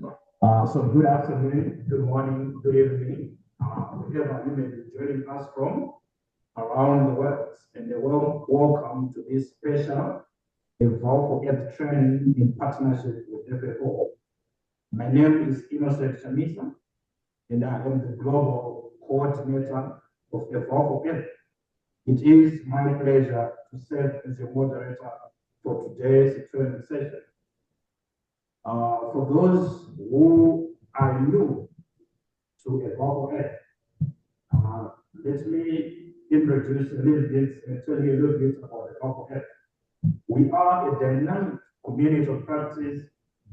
So good afternoon, good morning, good evening, wherever you may be joining us from around the world. And a warm welcome to this special Evolve for Earth training in partnership with FAO. My name is Innocent Shamisa, and I am the global coordinator of Evolve for Earth. It is my pleasure to serve as a moderator for today's training session. For those who are new to Evolve for Earth, let me introduce a little bit and tell you a little bit about Evolve for Earth. We are a dynamic community of practice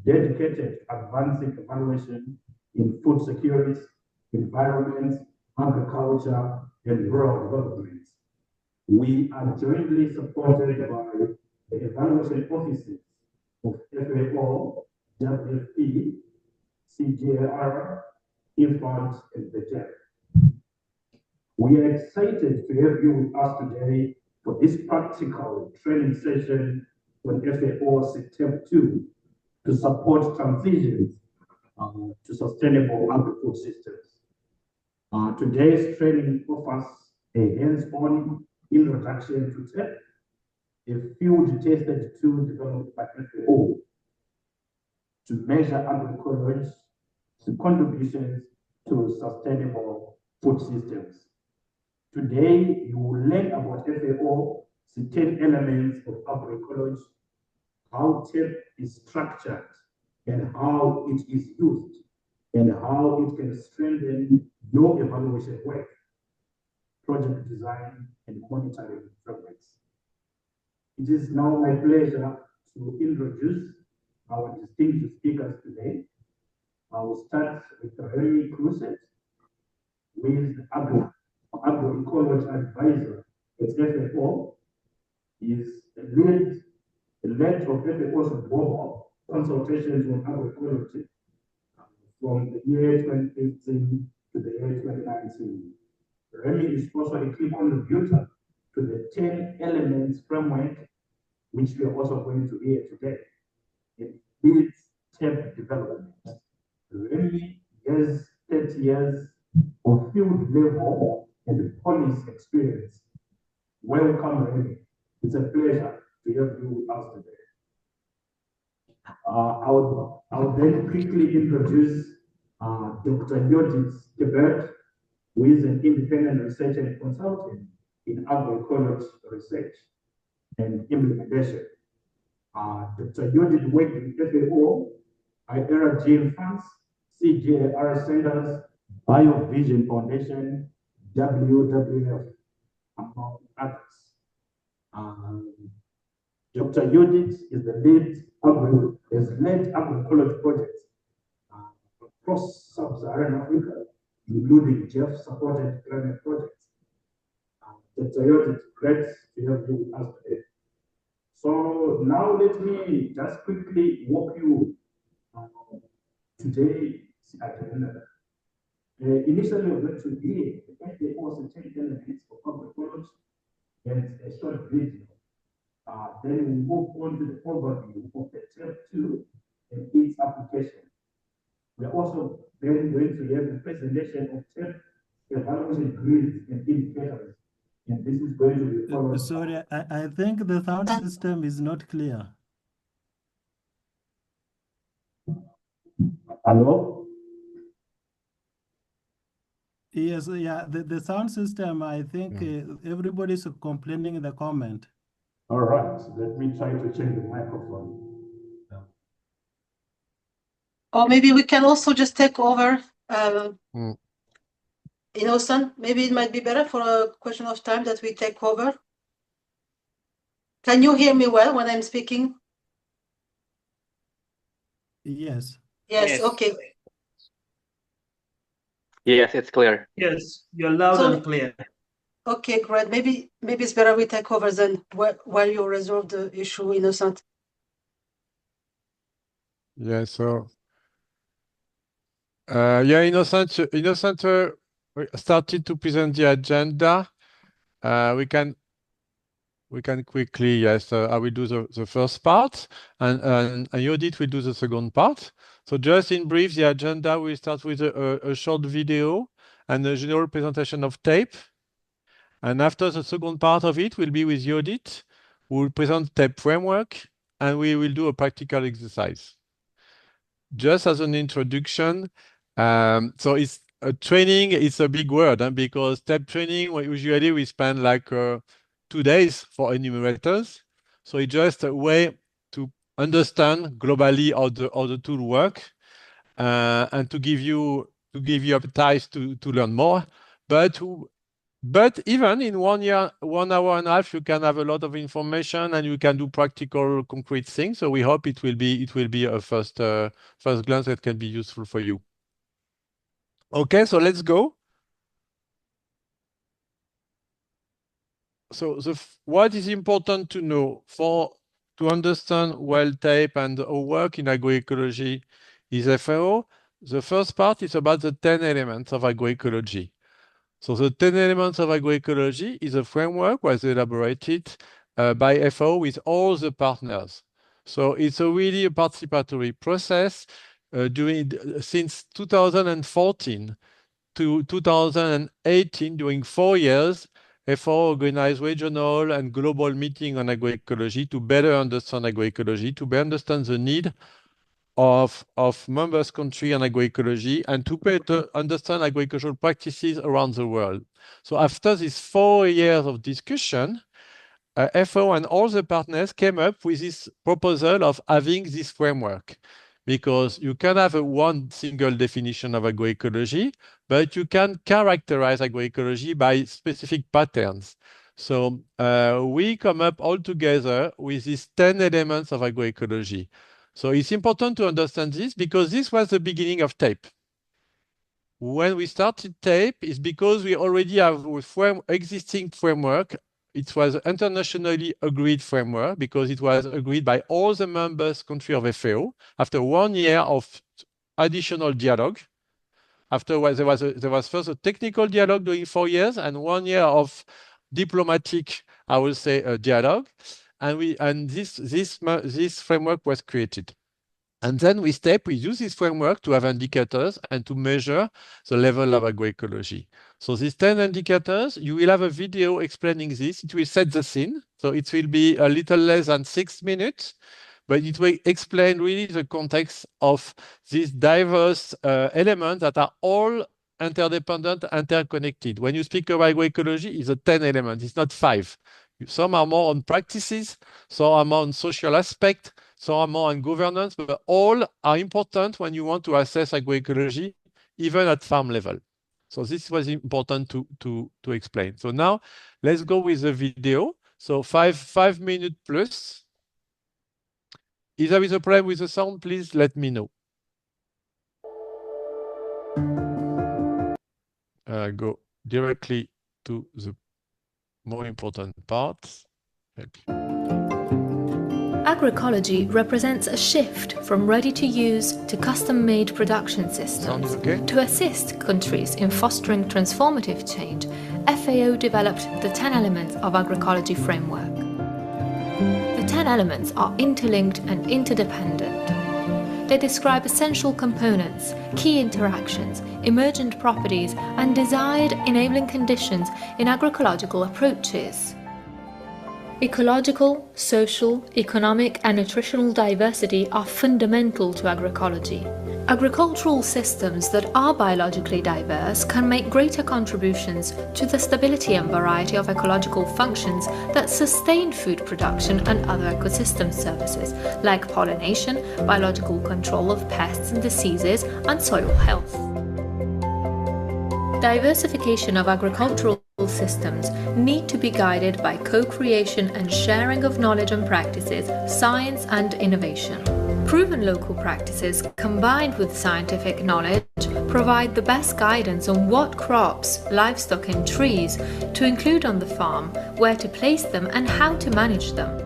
dedicated to advancing evaluation in food security, environment, agriculture, and rural development. We are jointly supported by the evaluation offices of FAO, WFP, CGAR, IFAD, and BETEL. We are excited to have you with us today for this practical training session on FAO Step 2 to support transitions to sustainable agri-food systems. Today's training offers a hands-on introduction to TEP, a field-tested tool developed by FAO to measure agroecology's contributions to sustainable food systems. Today, you will learn about FAO's 10 elements of agroecology, how TEP is structured, and how it is used, and how it can strengthen your evaluation work, project design, and monitoring frameworks. It is now my pleasure to introduce our distinguished speakers today. I will start with Remy Crusett, who is the Agroecology advisor at FAO. He is the lead of FAO's global consultations on agroecology from the year 2015 to the year 2019. Remy is also a key contributor to the 10 elements framework, which we are also going to hear today. It leads TEP development. Remy has 30 years of field level and policy experience. Welcome, Remy. It's a pleasure to have you with us today. I'll then quickly introduce Dr. Yodit Gebert, who is an independent researcher and consultant in agroecology research and implementation. Dr. Yodit worked in FAO, IERA Gene Funds, CGAR Centers, BioVision Foundation, WWF, among others. Dr. Yodit is the has led agroecology projects across sub-Saharan Africa, including Jeff-supported climate projects. Dr. Yodit, great to have you with us today. So now let me just quickly walk you today's agenda. Initially, we're going to hear the FAO's 10 elements of agroecology and a short video. Then we move on to the overview of the Step 2 and its application. We are also then going to have a presentation of TEP evaluation grids and indicators. And this is going to be followed. Sorry, I think the sound system is not clear. Hello? Yes, yeah, the sound system, I think everybody's complaining in the comment. All right, let me try to change the microphone. Or maybe we can also just take over Innocent. Maybe it might be better for a question of time that we take over. Can you hear me well when I'm speaking? Yes. Yes, okay. Yes, it's clear. Yes, you're loud and clear. Okay, great. Maybe it's better we take over then while you resolve the issue, Innocent. Yeah, so Innocent started to present the agenda. We can we can quickly, yes, I will do the first part, and Judith will do the second part. So just in brief, the agenda will start with a short video and a general presentation of tape. And after the second part of it will be with Judith, who will present tape framework, and we will do a practical exercise. Just as an introduction, so it's training is a big word, because tape training, usually we spend like 2 days for enumerators. So it's just a way to understand globally how the tool work, and to give you appetite to learn more. But even in 1 year, 1 hour and a half, you can have a lot of information and you can do practical, concrete things. So we hope it will be a first glance that can be useful for you. Okay, so let's go. So what is important to know to understand well tape and our work in agroecology is FAO. The first part is about the 10 elements of agroecology. So the 10 elements of agroecology is a framework was elaborated by FAO with all the partners. So it's really a participatory process since 2014 to 2018, during 4 years. FAO organized regional and global meetings on agroecology to better understand agroecology, to better understand the need of members' country on agroecology, and to better understand agricultural practices around the world. So after these 4 years of discussion, FAO and all the partners came up with this proposal of having this framework, because you can have one single definition of agroecology, but you can characterize agroecology by specific patterns. So we come up all together with these 10 elements of agroecology. So it's important to understand this, because this was the beginning of tape. When we started tape, it's because we already have a existing framework. It was an internationally agreed framework, because it was agreed by all the members countries of FAO after 1 year of additional dialogue. Afterwards, there was first a technical dialogue during 4 years and 1 year of diplomatic, I will say, dialogue. And this framework was created. And then with tape, we use this framework to have indicators and to measure the level of agroecology. So these 10 indicators, you will have a video explaining this. It will set the scene. So it will be a little less than 6 minutes, but it will explain really the context of these diverse elements that are all interdependent, interconnected. When you speak of agroecology, it's a 10 elements, it's not 5. Some are more on practices, some are more on social aspect, some are more on governance, but all are important when you want to assess agroecology, even at farm level. So this was important to explain. So now let's go with the video. So 5 minutes plus. If there is a problem with the sound, please let me know. Go directly to the more important parts. Agroecology represents a shift from ready-to-use to custom-made production systems. Okay? To assist countries in fostering transformative change, FAO developed the 10 elements of agroecology framework. The 10 elements are interlinked and interdependent. They describe essential components, key interactions, emergent properties, and desired enabling conditions in agroecological approaches. Ecological, social, economic, and nutritional diversity are fundamental to agroecology. Agricultural systems that are biologically diverse can make greater contributions to the stability and variety of ecological functions that sustain food production and other ecosystem services, like pollination, biological control of pests and diseases, and soil health. Diversification of agricultural systems need to be guided by co-creation and sharing of knowledge and practices, science and innovation. Proven local practices combined with scientific knowledge provide the best guidance on what crops, livestock and trees to include on the farm, where to place them and how to manage them.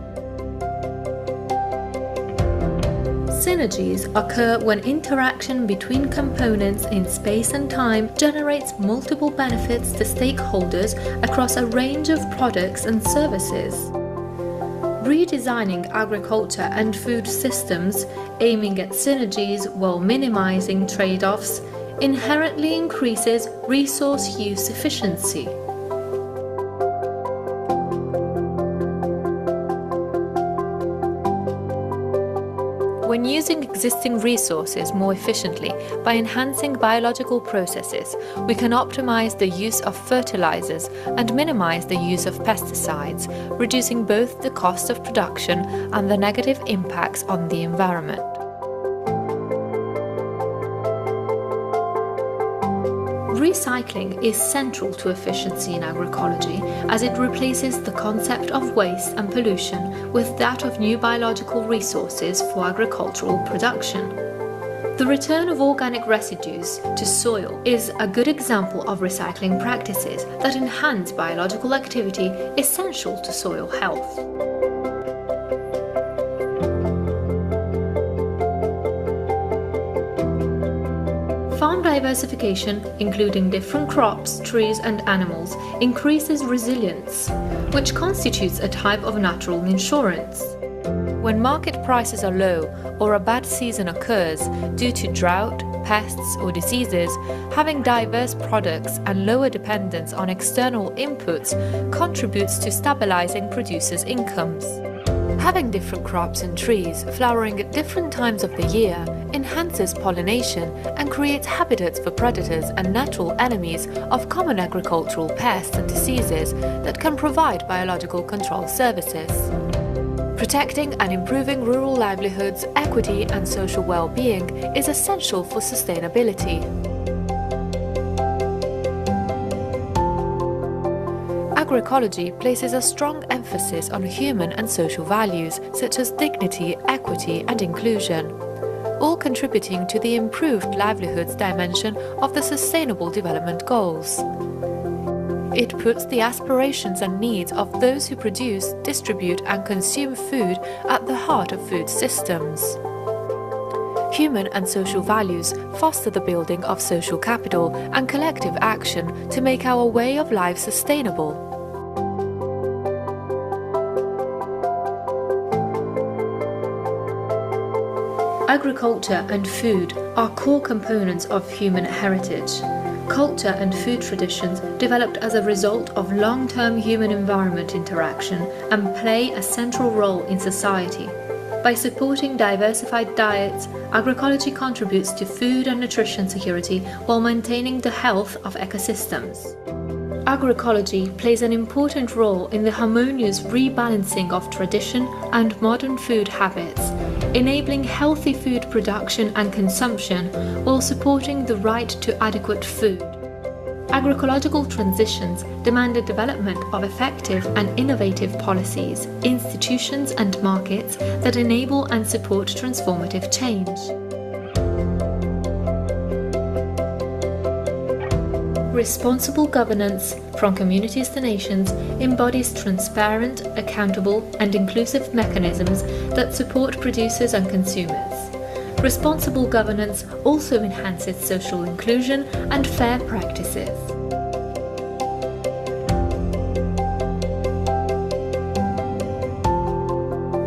Synergies occur when interaction between components in space and time generates multiple benefits to stakeholders across a range of products and services. Redesigning agriculture and food systems, aiming at synergies while minimizing trade-offs, inherently increases resource use efficiency. When using existing resources more efficiently by enhancing biological processes, we can optimize the use of fertilizers and minimize the use of pesticides, reducing both the cost of production and the negative impacts on the environment. Recycling is central to efficiency in agroecology as it replaces the concept of waste and pollution with that of new biological resources for agricultural production. The return of organic residues to soil is a good example of recycling practices that enhance biological activity essential to soil health. Farm diversification, including different crops, trees and animals, increases resilience, which constitutes a type of natural insurance. When market prices are low or a bad season occurs due to drought, pests or diseases, having diverse products and lower dependence on external inputs contributes to stabilizing producers' incomes. Having different crops and trees flowering at different times of the year enhances pollination and creates habitats for predators and natural enemies of common agricultural pests and diseases that can provide biological control services. Protecting and improving rural livelihoods, equity and social well-being is essential for sustainability. Agroecology places a strong emphasis on human and social values such as dignity, equity and inclusion, all contributing to the improved livelihoods dimension of the Sustainable Development Goals. It puts the aspirations and needs of those who produce, distribute and consume food at the heart of food systems. Human and social values foster the building of social capital and collective action to make our way of life sustainable. Agriculture and food are core components of human heritage. Culture and food traditions developed as a result of long-term human-environment interaction and play a central role in society. By supporting diversified diets, agroecology contributes to food and nutrition security while maintaining the health of ecosystems. Agroecology plays an important role in the harmonious rebalancing of tradition and modern food habits, enabling healthy food production and consumption while supporting the right to adequate food. Agroecological transitions demand the development of effective and innovative policies, institutions and markets that enable and support transformative change. Responsible governance, from communities to nations, embodies transparent, accountable and inclusive mechanisms that support producers and consumers. Responsible governance also enhances social inclusion and fair practices.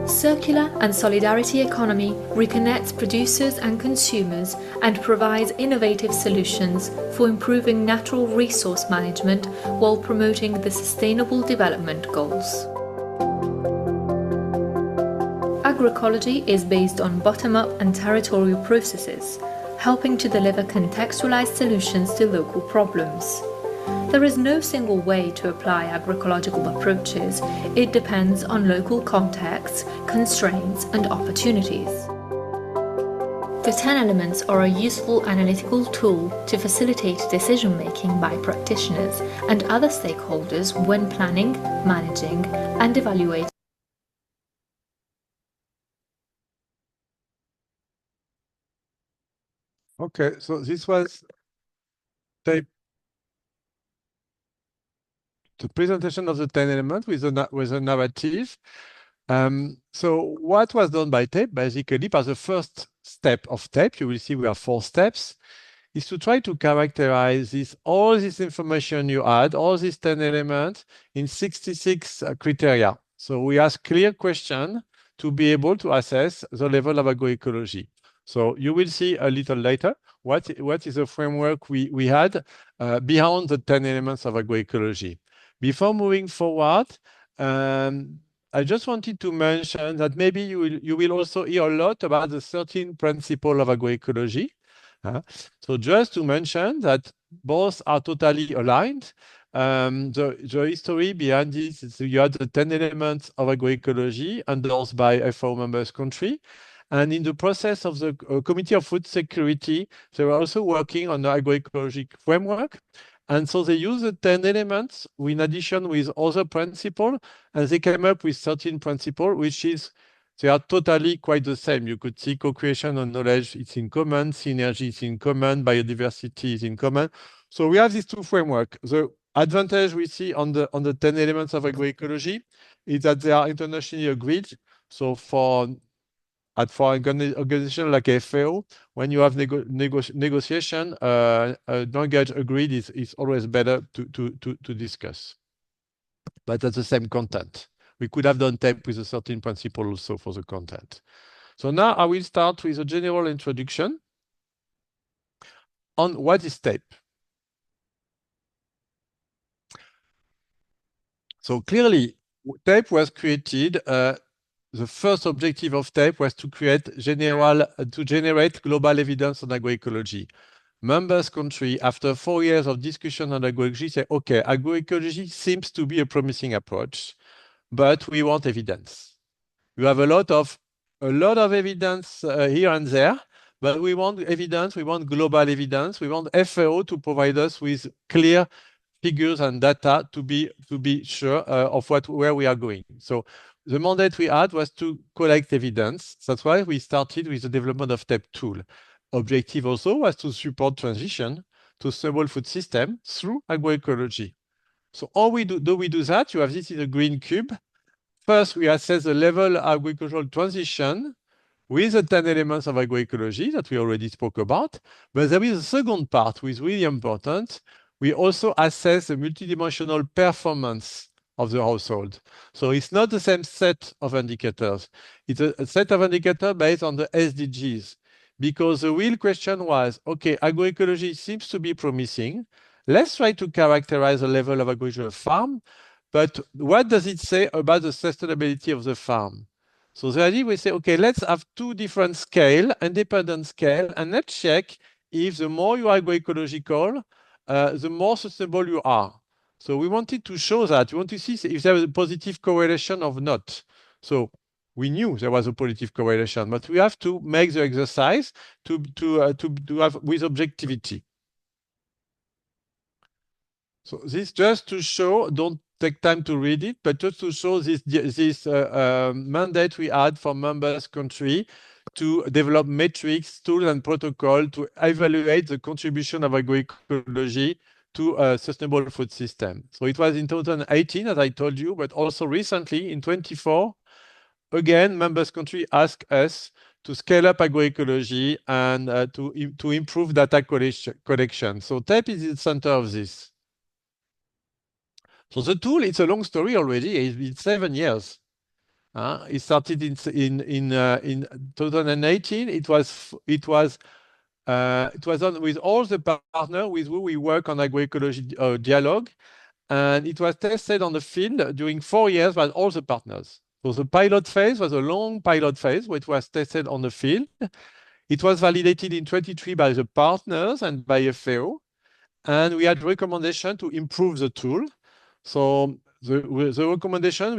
Circular and solidarity economy reconnects producers and consumers and provides innovative solutions for improving natural resource management while promoting the Sustainable Development Goals. Agroecology is based on bottom-up and territorial processes, helping to deliver contextualized solutions to local problems. There is no single way to apply agroecological approaches. It depends on local contexts, constraints, and opportunities. The 10 elements are a useful analytical tool to facilitate decision-making by practitioners and other stakeholders when planning, managing, and evaluating. Okay, so this was the presentation of the 10 elements with a narrative. So what was done by TAPE, basically, by the first step of TAPE, you will see we have 4 steps, is to try to characterize all this information you add, all these 10 elements in 66 criteria. So we ask clear questions to be able to assess the level of agroecology. So you will see a little later what is the framework we had beyond the 10 elements of agroecology. Before moving forward, I just wanted to mention that maybe you will also hear a lot about the 13 principles of agroecology. So just to mention that both are totally aligned. The history behind this is you had the 10 elements of agroecology endorsed by FAO members country. And in the process of the Committee of Food Security, they were also working on the agroecologic framework. And so they use the 10 elements in addition with other principles, and they came up with 13 principles, which is, they are totally quite the same. You could see co-creation of knowledge, it's in common, synergy is in common, biodiversity is in common. So we have these two frameworks. The advantage we see on the 10 elements of agroecology is that they are internationally agreed. So for an organization like FAO, when you have negotiation, language agreed is always better to discuss. But that's the same content. We could have done TAPE with a certain principle also for the content. So now I will start with a general introduction on what is TAPE. So clearly, TAPE was created, the first objective of TAPE was to generate global evidence on agroecology. Members country, after 4 years of discussion on agroecology, say, okay, agroecology seems to be a promising approach, but we want evidence. You have a lot of evidence here and there, but we want evidence, we want global evidence, we want FAO to provide us with clear figures and data to be sure of where we are going. So the mandate we had was to collect evidence. That's why we started with the development of TAPE tool. Objective also was to support transition to sustainable food system through agroecology. So how we do that? You have this in a green cube. First, we assess the level of agricultural transition with the 10 elements of agroecology that we already spoke about. But there is a second part which is really important. We also assess the multidimensional performance of the household. So it's not the same set of indicators. It's a set of indicators based on the SDGs. Because the real question was, okay, agroecology seems to be promising. Let's try to characterize the level of agricultural farm. But what does it say about the sustainability of the farm? So the idea we say, okay, let's have two different scale, independent scale, and let's check if the more you are agroecological, the more sustainable you are. So we wanted to show that. We want to see if there is a positive correlation or not. So we knew there was a positive correlation, but we have to make the exercise to have with objectivity. So this just to show, don't take time to read it, but just to show this mandate we had for members country to develop metrics, tools, and protocol to evaluate the contribution of agroecology to a sustainable food system. So it was in 2018, as I told you, but also recently in 24, again, members country asked us to scale up agroecology and to improve data collection. So TAPE is in the center of this. So the tool, it's a long story already. It's been 7 years. It started in 2018. It was done with all the partners with whom we work on agroecology dialogue, and it was tested on the field during 4 years by all the partners. So the pilot phase was a long pilot phase, which was tested on the field. It was validated in 23 by the partners and by FAO, and we had recommendation to improve the tool. So the recommendation,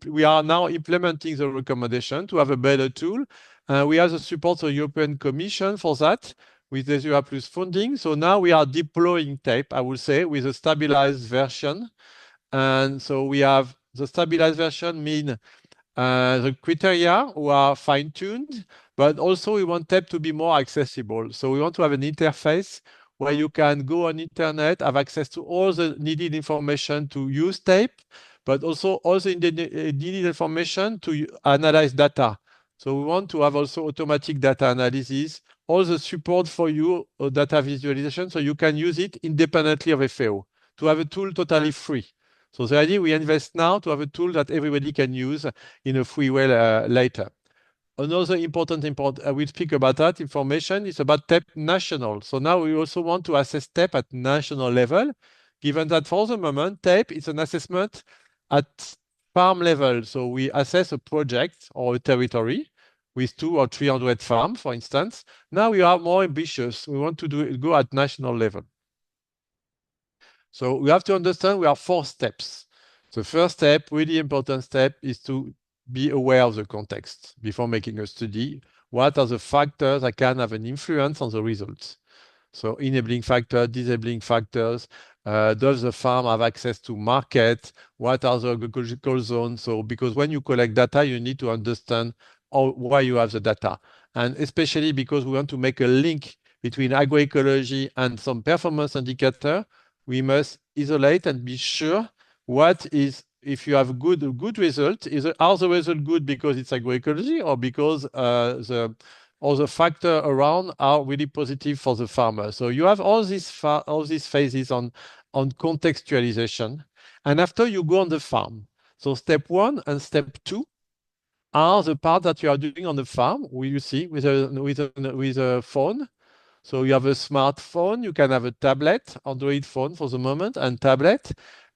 we are now implementing the recommendation to have a better tool. We have the support of the European Commission for that with the Zero Plus funding. So now we are deploying TAPE, I would say, with a stabilized version. And so we have the stabilized version mean the criteria who are fine-tuned, but also we want TAPE to be more accessible. So we want to have an interface where you can go on internet, have access to all the needed information to use TAPE, but also all the needed information to analyze data. So we want to have also automatic data analysis, all the support for you, data visualization, so you can use it independently of FAO, to have a tool totally free. So the idea we invest now to have a tool that everybody can use in a free way later. Another important, we'll speak about that information, is about TAPE national. So now we also want to assess TAPE at national level, given that for the moment, TAPE is an assessment at farm level. So we assess a project or a territory with 200 or 300 farms, for instance. Now we are more ambitious. We want to go at national level. So we have to understand we have 4 steps. The first step, really important step, is to be aware of the context before making a study. What are the factors that can have an influence on the results? So enabling factors, disabling factors. Does the farm have access to market? What are the agricultural zones? So because when you collect data, you need to understand why you have the data. And especially because we want to make a link between agroecology and some performance indicator, we must isolate and be sure what is, if you have good result, are the result good because it's agroecology or because all the factors around are really positive for the farmer. So you have all these phases on contextualization, and after you go on the farm. So step 1 and step 2 are the part that you are doing on the farm, where you see with a phone. So you have a smartphone, you can have a tablet, Android phone for the moment, and tablet,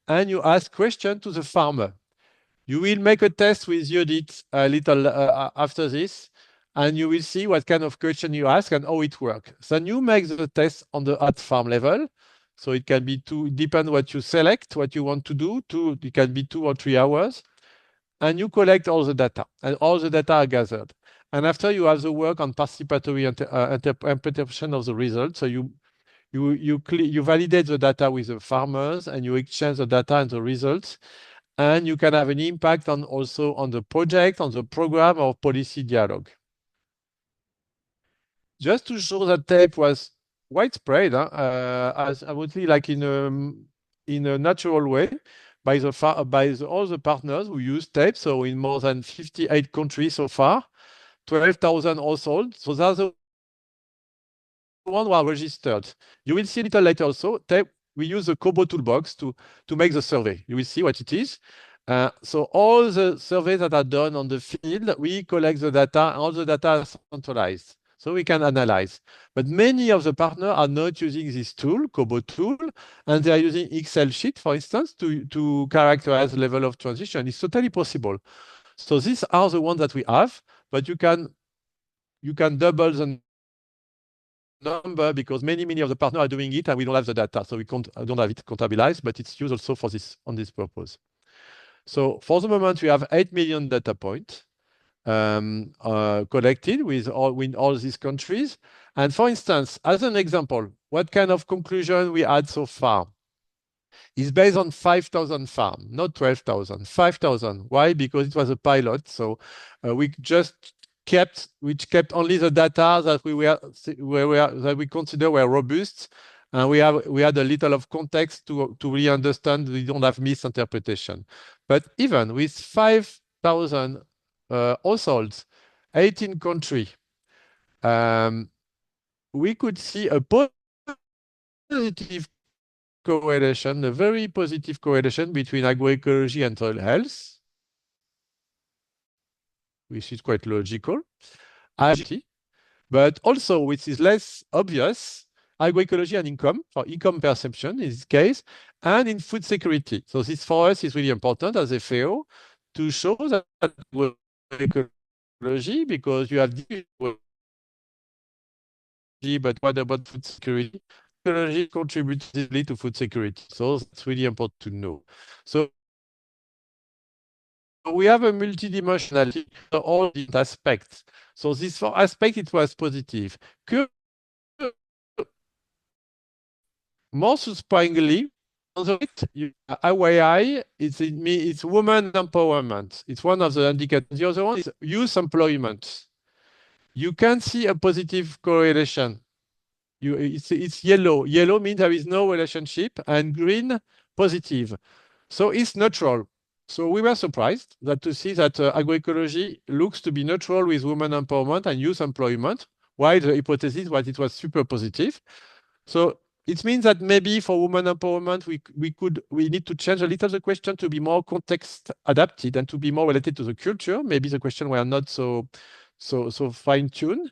and you ask questions to the farmer. You will make a test with Judith a little after this, and you will see what kind of question you ask and how it works. Then you make the test at farm level. So it can be depend what you select, what you want to do. It can be 2 or 3 hours. And you collect all the data, and all the data are gathered. And after you have the work on participatory interpretation of the results, so you validate the data with the farmers, and you exchange the data and the results, and you can have an impact also on the project, on the program, or policy dialogue. Just to show that TAPE was widespread, as I would say, like in a natural way, by all the partners who use TAPE. So in more than 58 countries so far, 12,000 households. So that's the ones who are registered. You will see a little later also, TAPE, we use the Kobo toolbox to make the survey. You will see what it is. So all the surveys that are done on the field, we collect the data, and all the data are centralized. So we can analyze. But many of the partners are not using this tool, Kobo tool, and they are using Excel sheet, for instance, to characterize the level of transition. It's totally possible. So these are the ones that we have, but you can double the number because many of the partners are doing it and we don't have the data. So we don't have it contabilized, but it's used also for on this purpose. So for the moment, we have 8 million data points. Collected with all these countries. And for instance, as an example, what kind of conclusion we had so far is based on 5,000 farms, not 12,000, 5,000. Why? Because it was a pilot. So we kept only the data that we consider were robust. And we had a little of context to really understand we don't have misinterpretation. But even with 5,000 households, 18 countries, we could see a positive correlation, a very positive correlation between agroecology and soil health, which is quite logical, but also, which is less obvious, agroecology and income, for income perception in this case, and in food security. So this for us is really important as a FAO to show that agroecology, because you have but what about food security? Ecology contributes to food security. So it's really important to know. So we have a multidimensionality of all these aspects. So this 4 aspects, it was positive. More surprisingly, on the right, IYI, it's women empowerment. It's one of the indicators. The other one is youth employment. You can see a positive correlation. It's yellow. Yellow means there is no relationship, and green, positive. So it's neutral. So we were surprised to see that agroecology looks to be neutral with women empowerment and youth employment, while the hypothesis was it was super positive. So it means that maybe for women empowerment, we need to change a little the question to be more context adapted and to be more related to the culture. Maybe the question were not so fine-tuned.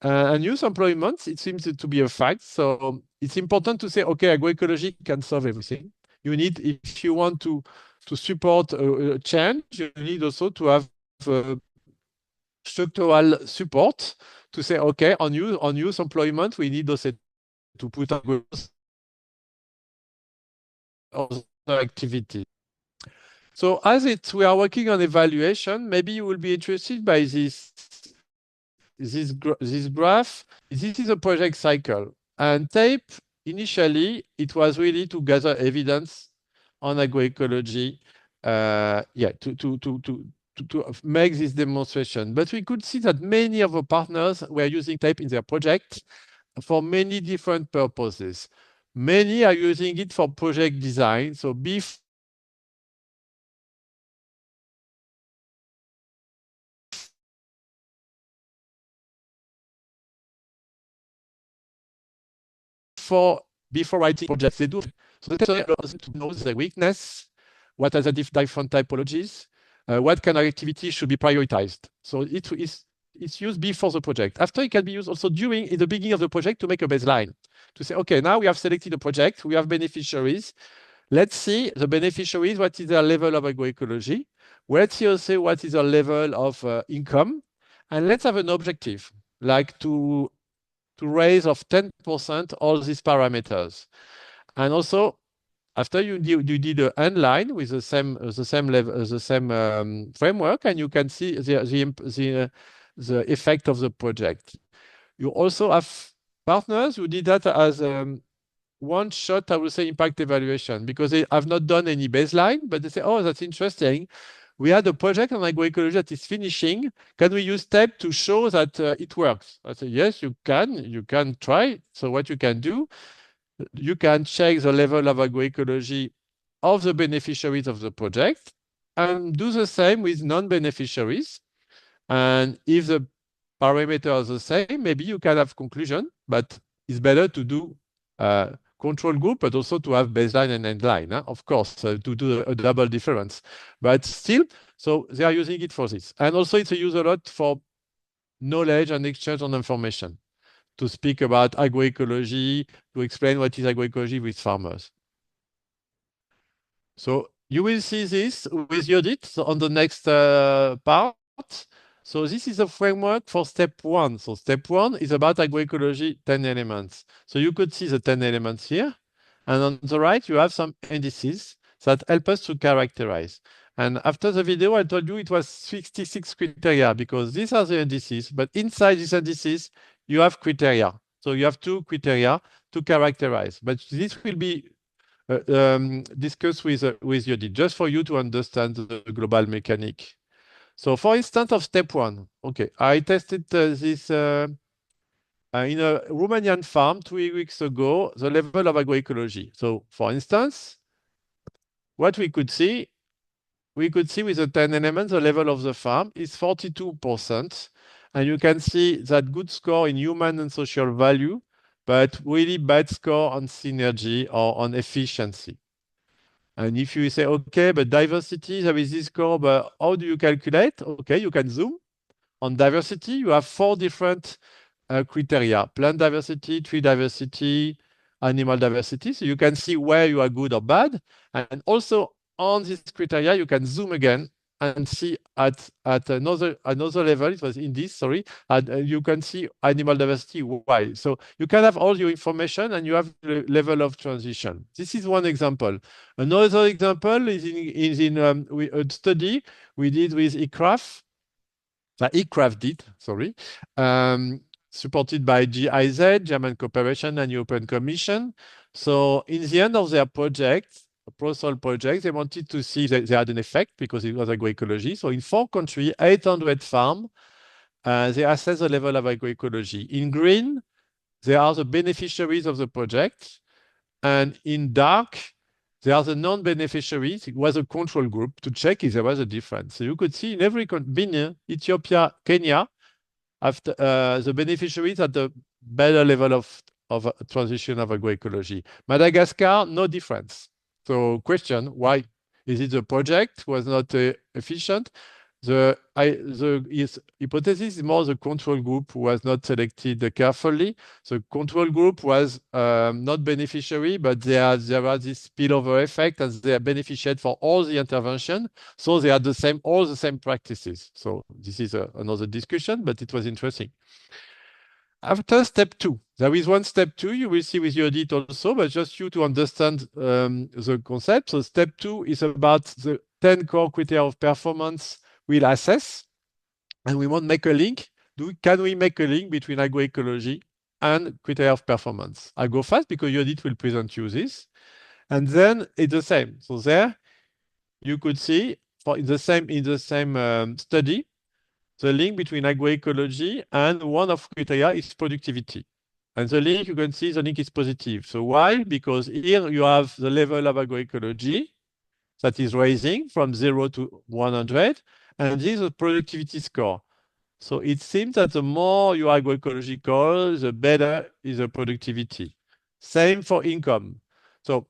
And youth employment, it seems to be a fact. So it's important to say, okay, agroecology can solve everything. You need, if you want to support a change, you need also to have structural support to say, okay, on youth employment, we need also to put on other activity. So as we are working on evaluation, maybe you will be interested by this graph. This is a project cycle. And TAPE, initially, it was really to gather evidence on agroecology, to make this demonstration. But we could see that many of the partners were using TAPE in their project for many different purposes. Many are using it for project design. So before writing projects, they do. So they try to know the weakness, what are the different typologies, what kind of activity should be prioritized. So it's used before the project. After, it can be used also in the beginning of the project to make a baseline. To say, okay, now we have selected a project, we have beneficiaries. Let's see the beneficiaries, what is their level of agroecology. Let's see also what is their level of income. And let's have an objective, like to raise of 10% all these parameters. And also, after you did an end line with the same level, the same framework, and you can see the effect of the project. You also have partners who did that as one shot, I would say, impact evaluation, because they have not done any baseline, but they say, oh, that's interesting. We had a project on agroecology that is finishing. Can we use TAPE to show that it works? I say, yes, you can try. So what you can do, you can check the level of agroecology of the beneficiaries of the project and do the same with non-beneficiaries. And if the parameters are the same, maybe you can have conclusion, but it's better to do control group, but also to have baseline and end line, of course, to do a double difference. But still, so they are using it for this. And also it's used a lot for knowledge and exchange on information, to speak about agroecology, to explain what is agroecology with farmers. So you will see this with Judith on the next part. So this is a framework for step 1. So step 1 is about agroecology 10 elements. So you could see the 10 elements here. And on the right, you have some indices that help us to characterize. And after the video, I told you it was 66 criteria, because these are the indices. But inside these indices, you have criteria. So you have 2 criteria to characterize. But this will be discussed with Judith, just for you to understand the global mechanic. So for instance, of step 1, okay, I tested this in a Romanian farm 3 weeks ago, the level of agroecology. So for instance, what we could see with the 10 elements, the level of the farm is 42%. And you can see that good score in human and social value, but really bad score on synergy or on efficiency. And if you say, okay, but diversity, there is this score, but how do you calculate? Okay, you can zoom. On diversity, you have 4 different criteria: plant diversity, tree diversity, animal diversity. So you can see where you are good or bad. And also on this criteria, you can zoom again and see at another level, it was in this, sorry, you can see animal diversity, why. So you can have all your information and you have the level of transition. This is one example. Another example is in a study we did with supported by GIZ, German Cooperation and European Commission. So in the end of their project, Pro-Sol project, they wanted to see that they had an effect because it was agroecology. So in 4 countries, 800 farms, they assess the level of agroecology. In green, they are the beneficiaries of the project. And in dark, they are the non-beneficiaries. It was a control group to check if there was a difference. So you could see in every country, Benin, Ethiopia, Kenya, after the beneficiaries had a better level of of transition of agroecology. Madagascar, no difference. So question, why? Is it the project was not efficient? The hypothesis is more the control group was not selected carefully. The control group was not beneficiary, but there was this spillover effect, and they are beneficiated for all the intervention. So they are all the same practices. So this is another discussion, but it was interesting. After step 2, there is one step 2 you will see with your audit also, but just you to understand the concept. So step 2 is about the 10 core criteria of performance we'll assess, and we want to make a link. Can we make a link between agroecology and criteria of performance? I go fast because your audit will present you this. And then it's the same. So there you could see in the same study, the link between agroecology and one of criteria is productivity. And the link, you can see the link is positive. So why? Because here you have the level of agroecology that is rising from 0 to 100, and this is a productivity score. So it seems that the more you are agroecological, the better is the productivity. Same for income. So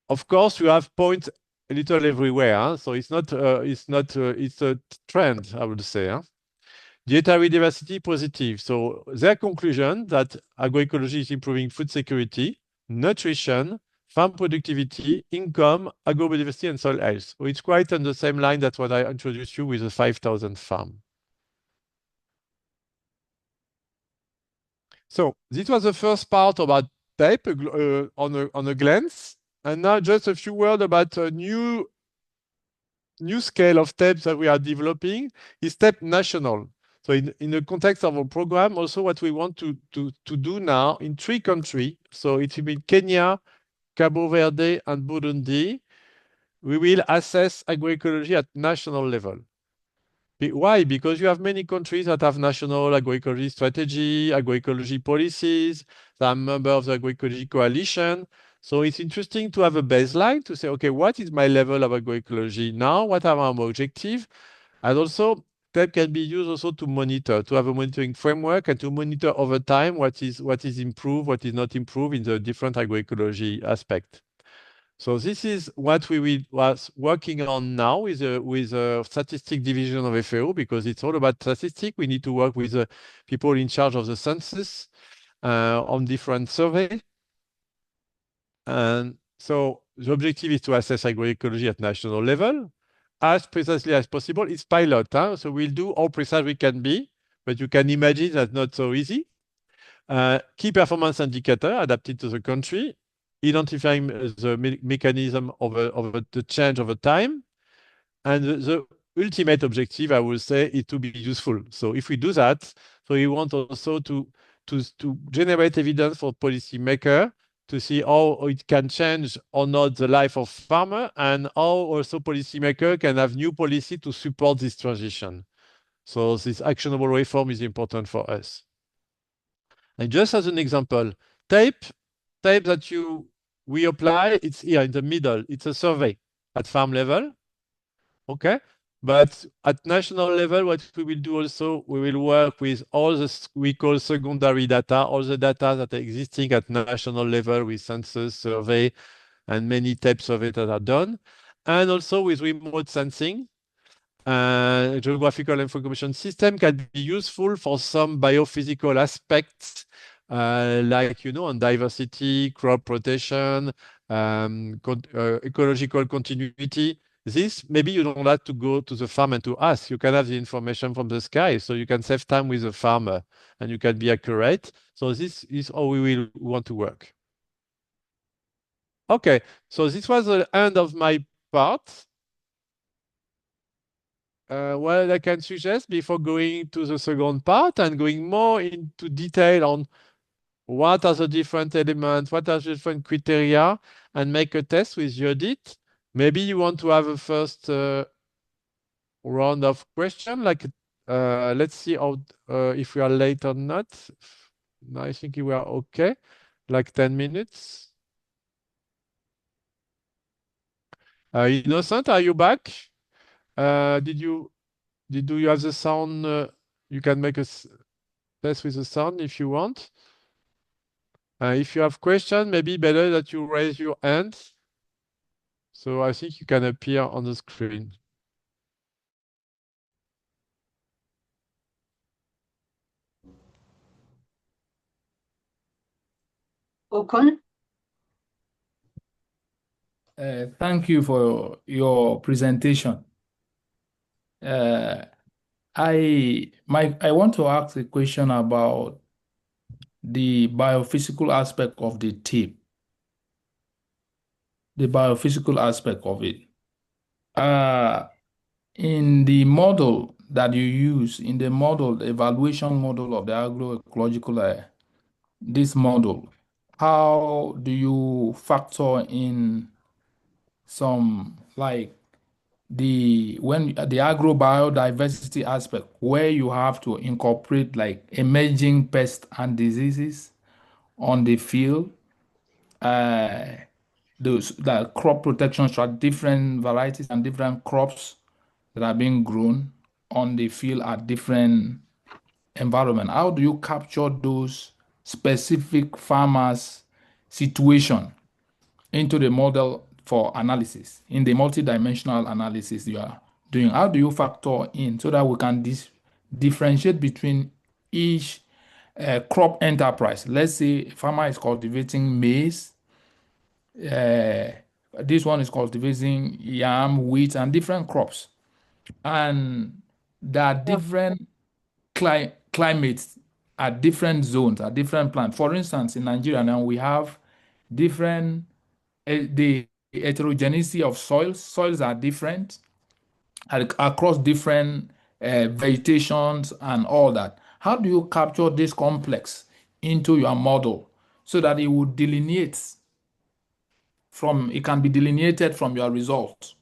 of course you have points a little everywhere. Huh? So it's a trend, I would say. Huh? Dietary diversity positive. So their conclusion that agroecology is improving food security, nutrition, farm productivity, income, agrobiodiversity, and soil health. So it's quite on the same line that's what I introduced you with the 5,000 farm. So this was the first part about tape on a glance. And now just a few words about a new scale of tapes that we are developing is tape national. So in the context of our program, also what we want to do now in 3 countries, so it will be Kenya, Cabo Verde, and Burundi, we will assess agroecology at national level. Why? Because you have many countries that have national agroecology strategy, agroecology policies, that are members of the agroecology coalition. So it's interesting to have a baseline to say, okay, what is my level of agroecology now? What are my objectives? And also, that can be used also to monitor, to have a monitoring framework and to monitor over time what is improved, what is not improved in the different agroecology aspect. So this is what we was working on now with a statistic division of FAO, because it's all about statistics. We need to work with the people in charge of the census on different surveys. And so the objective is to assess agroecology at national level as precisely as possible. It's pilot, huh? So we'll do how precise we can be, but you can imagine that's not so easy. Key performance indicator adapted to the country, identifying the mechanism of the change over time. And the ultimate objective, I would say, is to be useful. So if we do that, so we want also to generate evidence for policymaker to see how it can change or not the life of farmer, and how also policymaker can have new policy to support this transition. So this actionable reform is important for us. And just as an example, tape that we apply, it's here in the middle. It's a survey at farm level, okay? But at national level, what we will do also, we will work with all the we call secondary data, all the data that are existing at national level with census, survey, and many tape surveys that are done, and also with remote sensing. Geographical information system can be useful for some biophysical aspects, like, on diversity, crop rotation, ecological continuity. This, maybe you don't have to go to the farm and to ask. You can have the information from the sky, so you can save time with the farmer and you can be accurate. So this is how we will want to work. Okay, so this was the end of my part. What I can suggest before going to the second part and going more into detail on what are the different elements, what are the different criteria, and make a test with your audit. Maybe you want to have a first round of question, like let's see how, if we are late or not. I think we are okay, like 10 minutes. Innocent, are you back? Do you have the sound? You can make a test with the sound if you want. If you have questions, maybe better that you raise your hands. So I think you can appear on the screen. Ocon? Thank you for your presentation. I want to ask a question about the biophysical aspect of the tape. The biophysical aspect of it. In the model that you use, in the model, the evaluation model of the agroecological, this model, how do you factor in some like the agrobiodiversity aspect where you have to incorporate like emerging pests and diseases on the field, those that crop protection strategy, different varieties and different crops that are being grown on the field at different environment. How do you capture those specific farmers' situation into the model for analysis in the multidimensional analysis you are doing? How do you factor in so that we can differentiate between each crop enterprise? Let's say a farmer is cultivating maize, this one is cultivating yam, wheat, and different crops. And there are different climates at different zones, at different plants. For instance, in Nigeria now we have different the heterogeneity of soils. Soils are different across different vegetations and all that. How do you capture this complex into your model so that it would it can be delineated from your results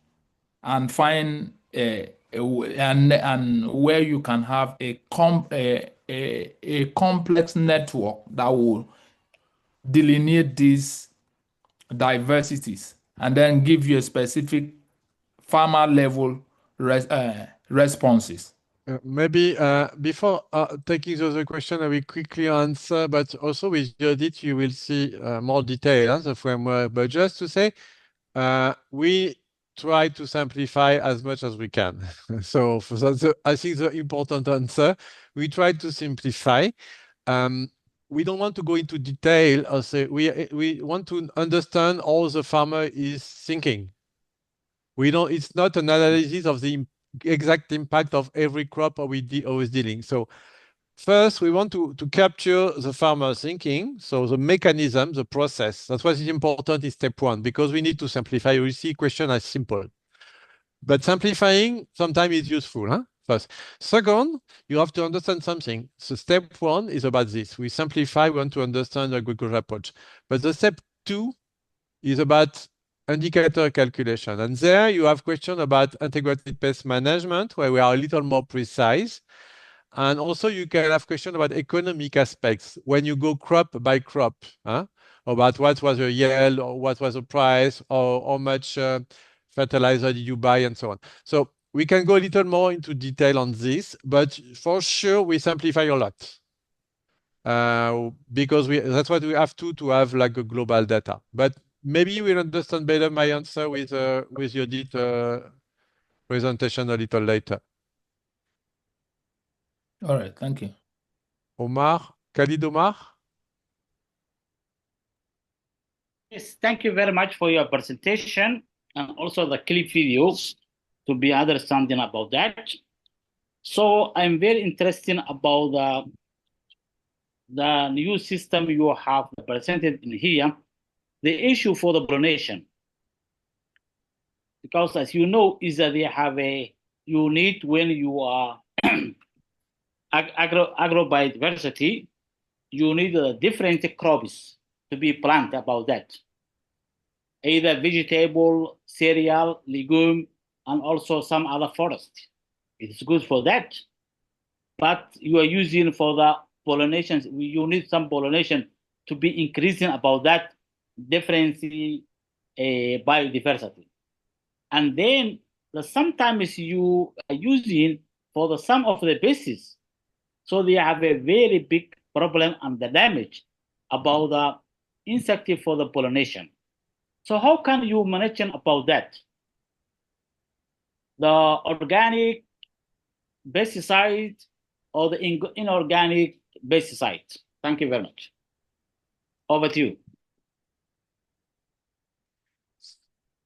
and find and where you can have a complex network that will delineate these diversities and then give you a specific farmer level responses. Maybe before taking the other question, I will quickly answer, but also with Judith, you will see more detail on the framework. But just to say, we try to simplify as much as we can. So that's I think the important answer. We try to simplify. We don't want to go into detail or say we want to understand how the farmer is thinking. It's not an analysis of the exact impact of every crop we is dealing. So first, we want to capture the farmer thinking, so the mechanism, the process. That's what is important in step one, because we need to simplify. We see question as simple. But simplifying sometimes is useful, huh? First. Second, you have to understand something. So step one is about this. We simplify, we want to understand the agricultural approach. But the step two is about indicator calculation. And there you have questions about integrated pest management, where we are a little more precise. And also you can have questions about economic aspects when you go crop by crop, huh? About what was the yield, or what was the price, or how much fertilizer did you buy, and so on. So we can go a little more into detail on this, but for sure we simplify a lot. Because that's what we have to have like a global data. But maybe you will understand better my answer with Judith presentation a little later. All right, thank you. Omar, Khalid Omar. Yes, thank you very much for your presentation and also the clip videos to be understanding about that. So I'm very interested about the new system you have presented in here, the issue for the pollination. Because as you know, is that they have a unit when you are agrobiodiversity, you need different crops to be planted about that. Either vegetable, cereal, legume, and also some other forest. It's good for that. But you are using for the pollinations, you need some pollination to be increasing about that different biodiversity. And then sometimes you are using for the some of the bases. So they have a very big problem and the damage about the insect for the pollination. So how can you manage about that? The organic pesticide or the inorganic pesticide? Thank you very much. Over to you.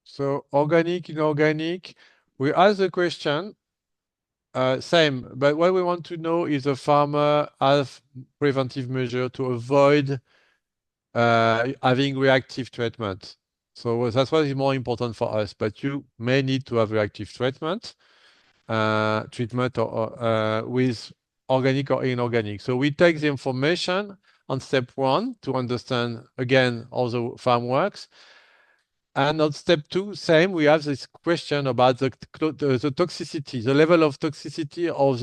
So organic, inorganic, we ask the question, same, but what we want to know is the farmer has preventive measure to avoid having reactive treatment. So that's what is more important for us, but you may need to have reactive treatment, with organic or inorganic. So we take the information on step 1 to understand, again, how the farm works. And on step 2, same, we have this question about the toxicity, the level of toxicity of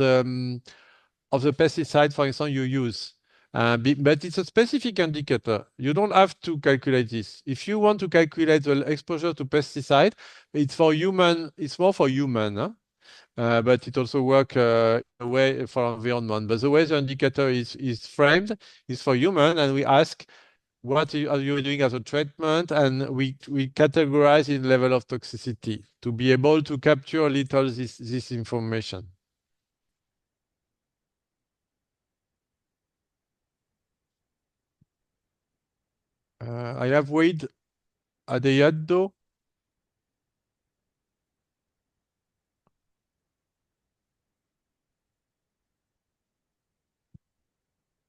the pesticide, for instance, you use. But it's a specific indicator. You don't have to calculate this. If you want to calculate the exposure to pesticide, it's for human. It's more for human, huh? But it also works in a way for environment. But the way the indicator is framed is for human, and we ask, what are you doing as a treatment? And we categorize in level of toxicity to be able to capture a little this information. I have Wade Adeyado.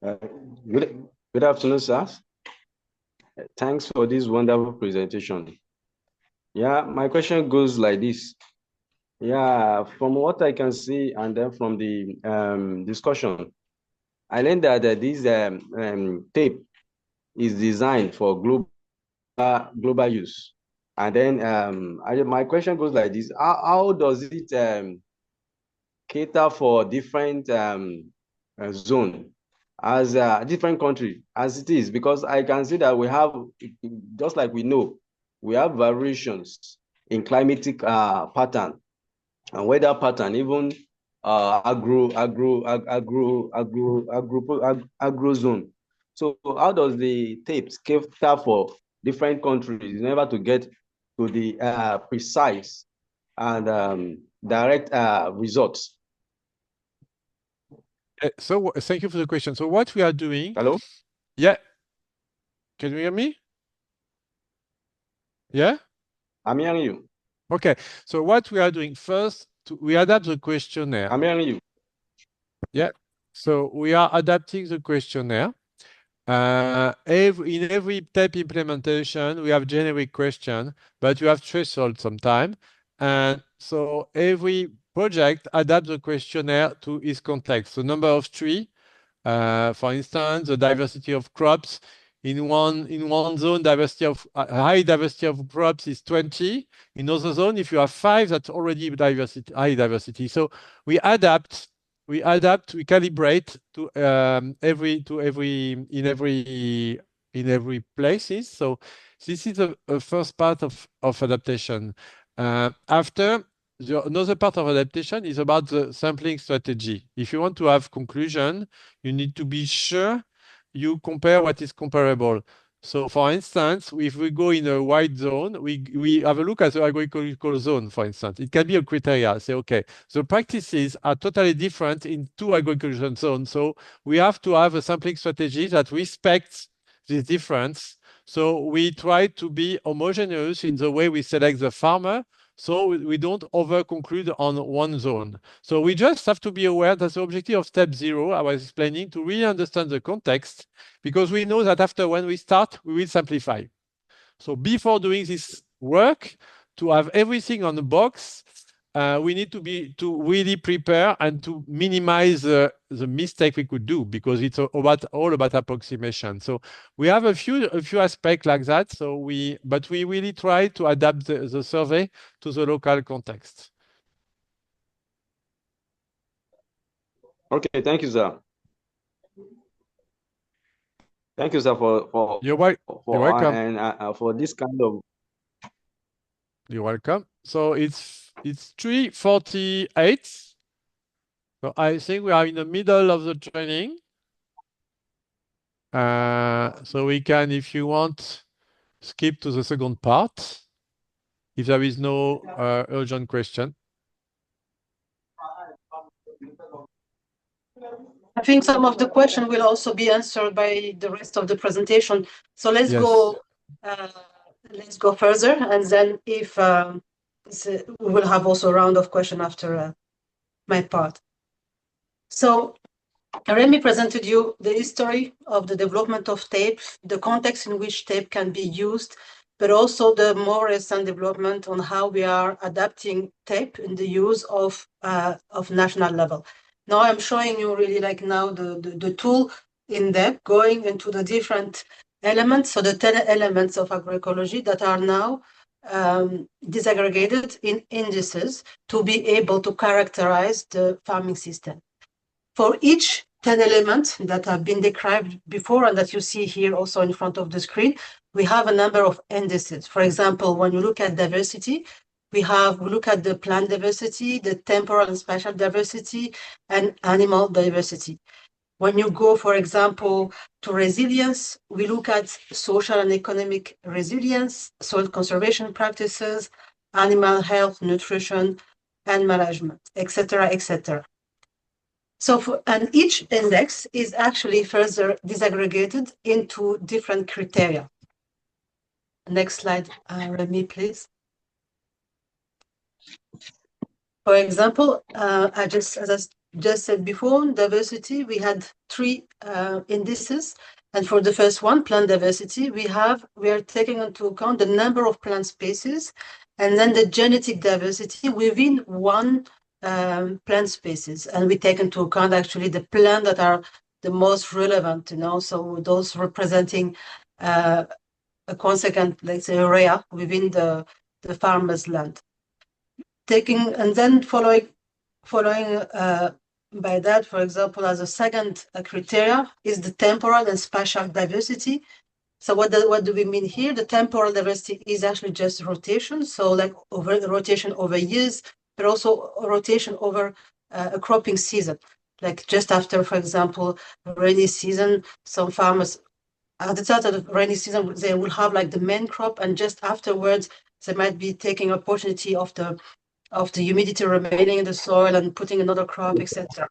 Good afternoon, sir. Thanks for this wonderful presentation. Yeah, my question goes like this. Yeah, from what I can see, and then from the discussion, I learned that this tape is designed for global use. And then my question goes like this: How does it cater for different zone as a different country as it is? Because I can see that we have, just like we know, we have variations in climatic pattern and weather pattern, even agro zone. So how does the tapes cater for different countries in order to get to the precise and direct results? So thank you for the question. So what we are doing? Hello? Yeah. Can you hear me? Yeah? I'm hearing you. Okay. So what we are doing first, we adapt the questionnaire. I'm hearing you. Yeah. So we are adapting the questionnaire. In every tape implementation, we have generic question, but you have threshold sometime. And so every project adapts the questionnaire to its context. The number of trees, for instance, the diversity of crops. In one zone, high diversity of crops is 20. In other zone, if you have 5, that's already high diversity. So we adapt, we calibrate to in every places. So this is a first part of adaptation. After, another part of adaptation is about the sampling strategy. If you want to have conclusion, you need to be sure you compare what is comparable. So for instance, if we go in a white zone, we have a look at the agroecological zone, for instance. It can be a criteria. Say, okay, the practices are totally different in 2 agricultural zones. So we have to have a sampling strategy that respects this difference. So we try to be homogeneous in the way we select the farmer, so we don't over-conclude on one zone. So we just have to be aware that the objective of step 0, I was explaining, to really understand the context, because we know that after when we start, we will simplify. So before doing this work, to have everything on the box, we need to really prepare and to minimize the mistake we could do, because it's all about approximation. So we have a few aspects like that. But we really try to adapt the survey to the local context. Okay, thank you, sir. Thank you, sir, for You're welcome. And for this kind of. You're welcome. So it's 3:48. So I think we are in the middle of the training. So we can, if you want, skip to the second part if there is no urgent question. I think some of the question will also be answered by the rest of the presentation. So let's go further, and then if we will have also a round of question after my part. So Remy presented you the history of the development of tape, the context in which tape can be used, but also the more recent development on how we are adapting tape in the use of national level. Now I'm showing you really like now the tool in depth, going into the different elements, so the 10 elements of agroecology that are now disaggregated in indices to be able to characterize the farming system. For each 10 elements that have been described before and that you see here also in front of the screen, we have a number of indices. For example, when you look at diversity, we look at the plant diversity, the temporal and spatial diversity, and animal diversity. When you go, for example, to resilience, we look at social and economic resilience, soil conservation practices, animal health, nutrition, and management, etc., etc. So, and each index is actually further disaggregated into different criteria. Next slide, Remy, please. For example, as I just said before, diversity, we had 3 indices. And for the first one, plant diversity, we are taking into account the number of plant species and then the genetic diversity within one plant species, and we take into account actually the plants that are the most relevant, so those representing a consequent, let's say, area within the farmer's land. And then following by that, for example, as a second criteria is the temporal and spatial diversity. So what do we mean here? The temporal diversity is actually just rotation, so like rotation over years, but also rotation over a cropping season. Like just after, for example, rainy season, some farmers at the start of the rainy season, they will have like the main crop, and just afterwards, they might be taking opportunity of the humidity remaining in the soil and putting another crop, etc.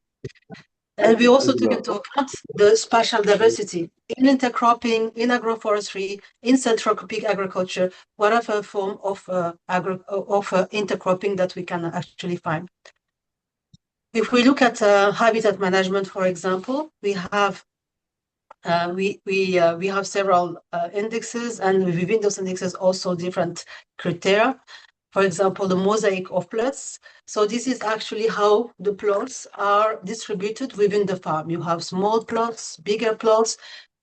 And we also took into account the spatial diversity in intercropping, in agroforestry, in centrotropic agriculture, whatever form of intercropping that we can actually find. If we look at habitat management, for example, we have several indexes, and within those indexes also different criteria. For example, the mosaic of plots. So this is actually how the plots are distributed within the farm. You have small plots, bigger plots,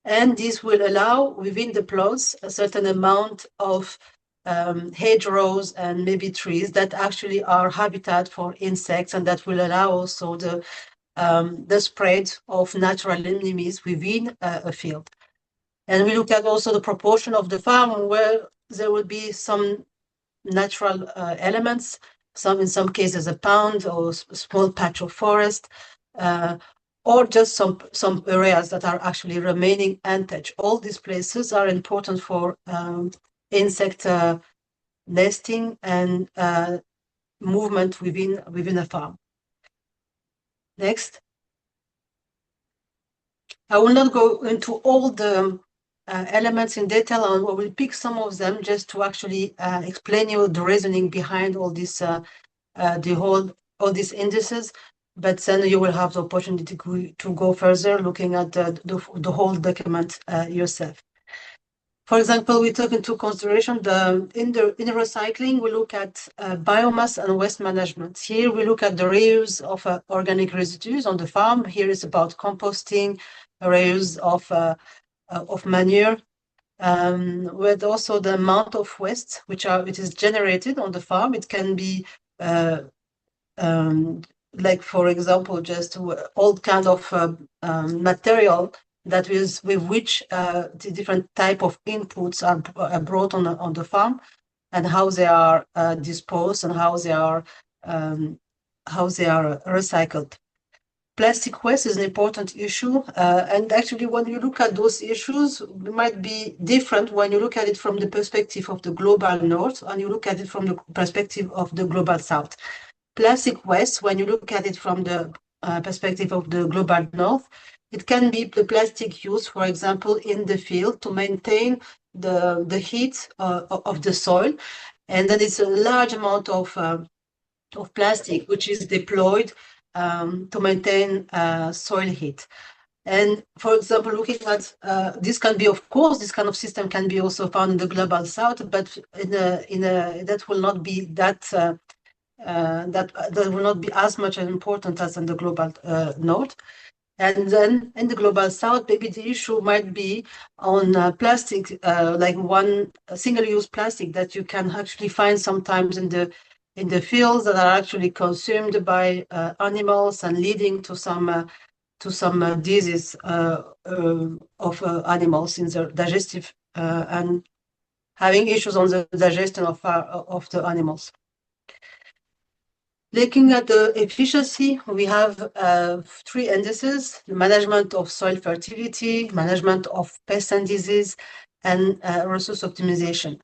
and this will allow within the plots a certain amount of hedgerows and maybe trees that actually are habitat for insects, and that will allow also the spread of natural enemies within a field. And we look at also the proportion of the farm where there will be some natural elements, in some cases a pond or a small patch of forest, or just some areas that are actually remaining untouched. All these places are important for insect nesting and movement within a farm. Next. I will not go into all the elements in detail, and we will pick some of them just to actually explain you the reasoning behind all this, all these indices. But then you will have the opportunity to go further, looking at the whole document yourself. For example, we took into consideration in recycling, we look at biomass and waste management. Here we look at the reuse of organic residues on the farm. Here is about composting, reuse of manure, with also the amount of waste which is generated on the farm. It can be like, for example, just all kind of material that is with which the different type of inputs are brought on the farm, and how they are disposed and how they are recycled. Plastic waste is an important issue, and actually when you look at those issues, it might be different when you look at it from the perspective of the global north and you look at it from the perspective of the global south. Plastic waste, when you look at it from the perspective of the global north, it can be the plastic used, for example, in the field to maintain the heat of the soil, and then it's a large amount of plastic which is deployed to maintain soil heat. And for example, looking at this can be, of course, this kind of system can be also found in the global south, but that will not be that will not be as much important as in the global north. And then in the global south, maybe the issue might be on plastic, like one single-use plastic that you can actually find sometimes in the fields that are actually consumed by animals and leading to some disease of animals in the digestive and having issues on the digestion of the animals. Looking at the efficiency, we have 3 indices: the management of soil fertility, management of pests and disease, and resource optimization.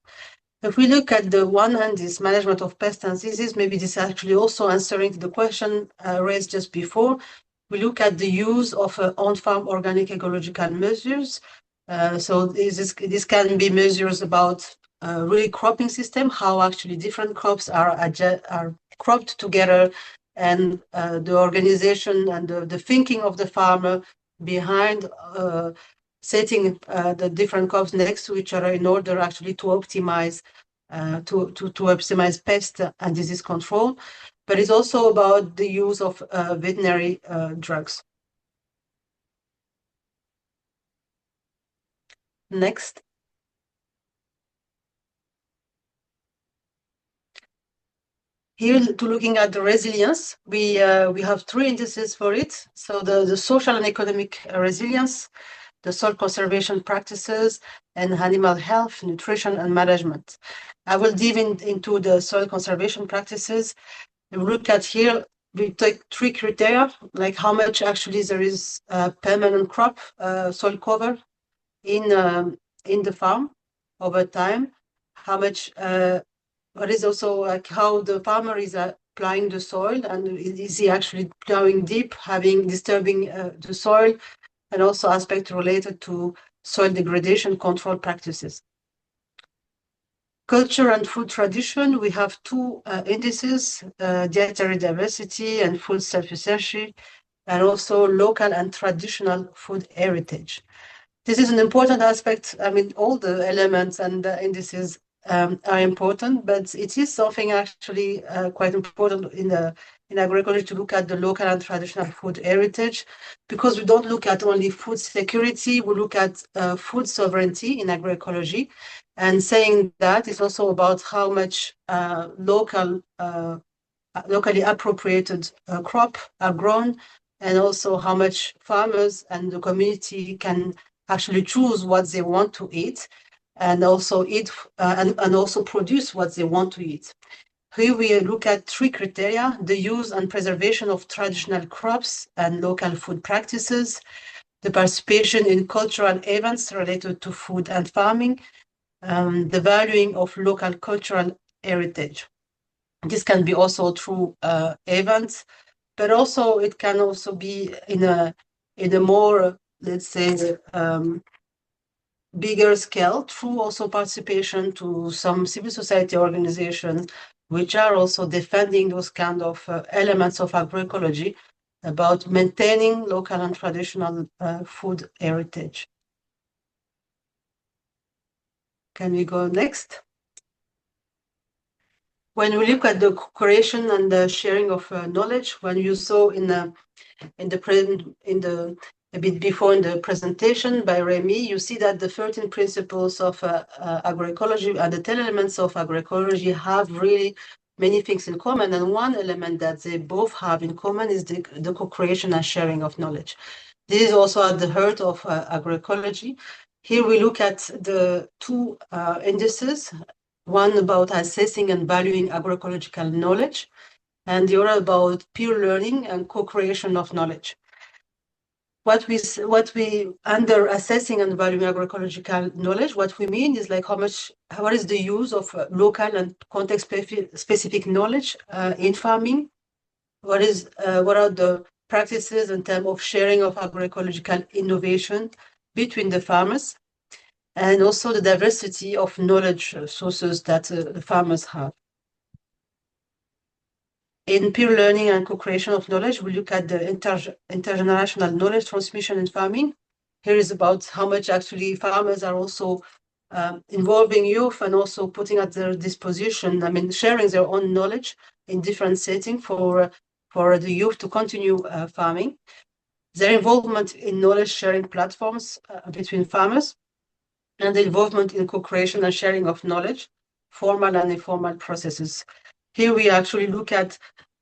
If we look at the one hand, this management of pests and diseases, maybe this is actually also answering to the question raised just before. We look at the use of on-farm organic ecological measures. So this can be measures about really cropping system, how actually different crops are cropped together, and the organization and the thinking of the farmer behind setting the different crops next to each other in order actually to optimize pest and disease control. But it's also about the use of veterinary drugs. Next. Here, to looking at the resilience, we have 3 indices for it. So the social and economic resilience, the soil conservation practices, and animal health, nutrition, and management. I will dive into the soil conservation practices. We look at here, we take 3 criteria, like how much actually there is permanent crop soil cover in the farm over time, how much but it's also like how the farmer is applying the soil, and is he actually plowing deep, disturbing the soil, and also aspects related to soil degradation control practices. Culture and food tradition, we have 2 indices, dietary diversity and food self-sufficiency, and also local and traditional food heritage. This is an important aspect. I mean, all the elements and the indices are important, but it is something actually quite important in agroecology to look at the local and traditional food heritage, because we don't look at only food security, we look at food sovereignty in agroecology, and saying that is also about how much locally appropriated crop are grown, and also how much farmers and the community can actually choose what they want to eat, and also eat and also produce what they want to eat. Here we look at 3 criteria: the use and preservation of traditional crops and local food practices, the participation in cultural events related to food and farming, the valuing of local cultural heritage. This can be also through events, but also it can also be in a more, let's say, bigger scale, through also participation to some civil society organizations, which are also defending those kind of elements of agroecology about maintaining local and traditional food heritage. Can we go next? When we look at the creation and the sharing of knowledge, when you saw a bit before in the presentation by Remy, you see that the 13 principles of agroecology and the 10 elements of agroecology have really many things in common. And one element that they both have in common is the co-creation and sharing of knowledge. This is also at the heart of agroecology. Here we look at the 2 indices, one about assessing and valuing agroecological knowledge, and the other about peer learning and co-creation of knowledge. what we under assessing and valuing agroecological knowledge, what we mean is like what is the use of local and context specific knowledge in farming? What are the practices in terms of sharing of agroecological innovation between the farmers, and also the diversity of knowledge sources that the farmers have. In peer learning and co-creation of knowledge, we look at the intergenerational knowledge transmission in farming. Here is about how much actually farmers are also involving youth and also putting at their disposition, sharing their own knowledge in different settings for the youth to continue farming. Their involvement in knowledge sharing platforms between farmers, and the involvement in co-creation and sharing of knowledge, formal and informal processes. Here we actually look at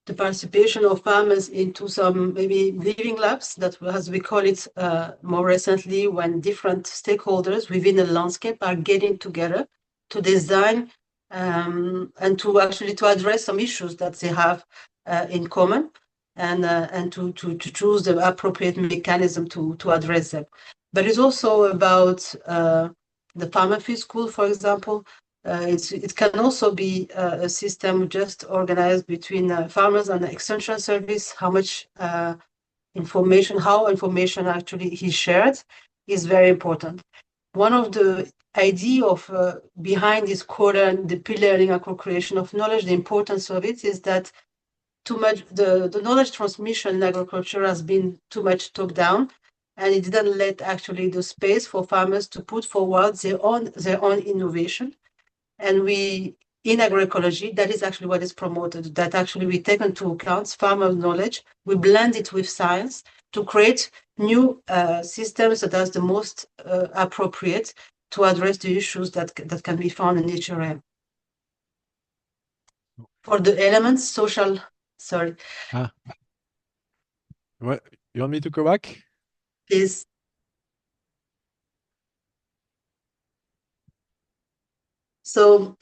the participation of farmers into some maybe living labs, that, as we call it more recently, when different stakeholders within the landscape are getting together to design and to actually to address some issues that they have in common, and to choose the appropriate mechanism to address them. But it's also about the farmer field school, for example. It can also be a system just organized between farmers and the extension service. How information actually is shared is very important. One of the idea of behind this quota and the peer learning and co-creation of knowledge, the importance of it is that too much the knowledge transmission in agriculture has been too much top down, and it didn't let actually the space for farmers to put forward their own innovation. And we, in agroecology, that is actually what is promoted, that actually we take into account farmer knowledge, we blend it with science to create new systems that are the most appropriate to address the issues that can be found in each area. For the elements, sorry. What, you want me to go back? Please. So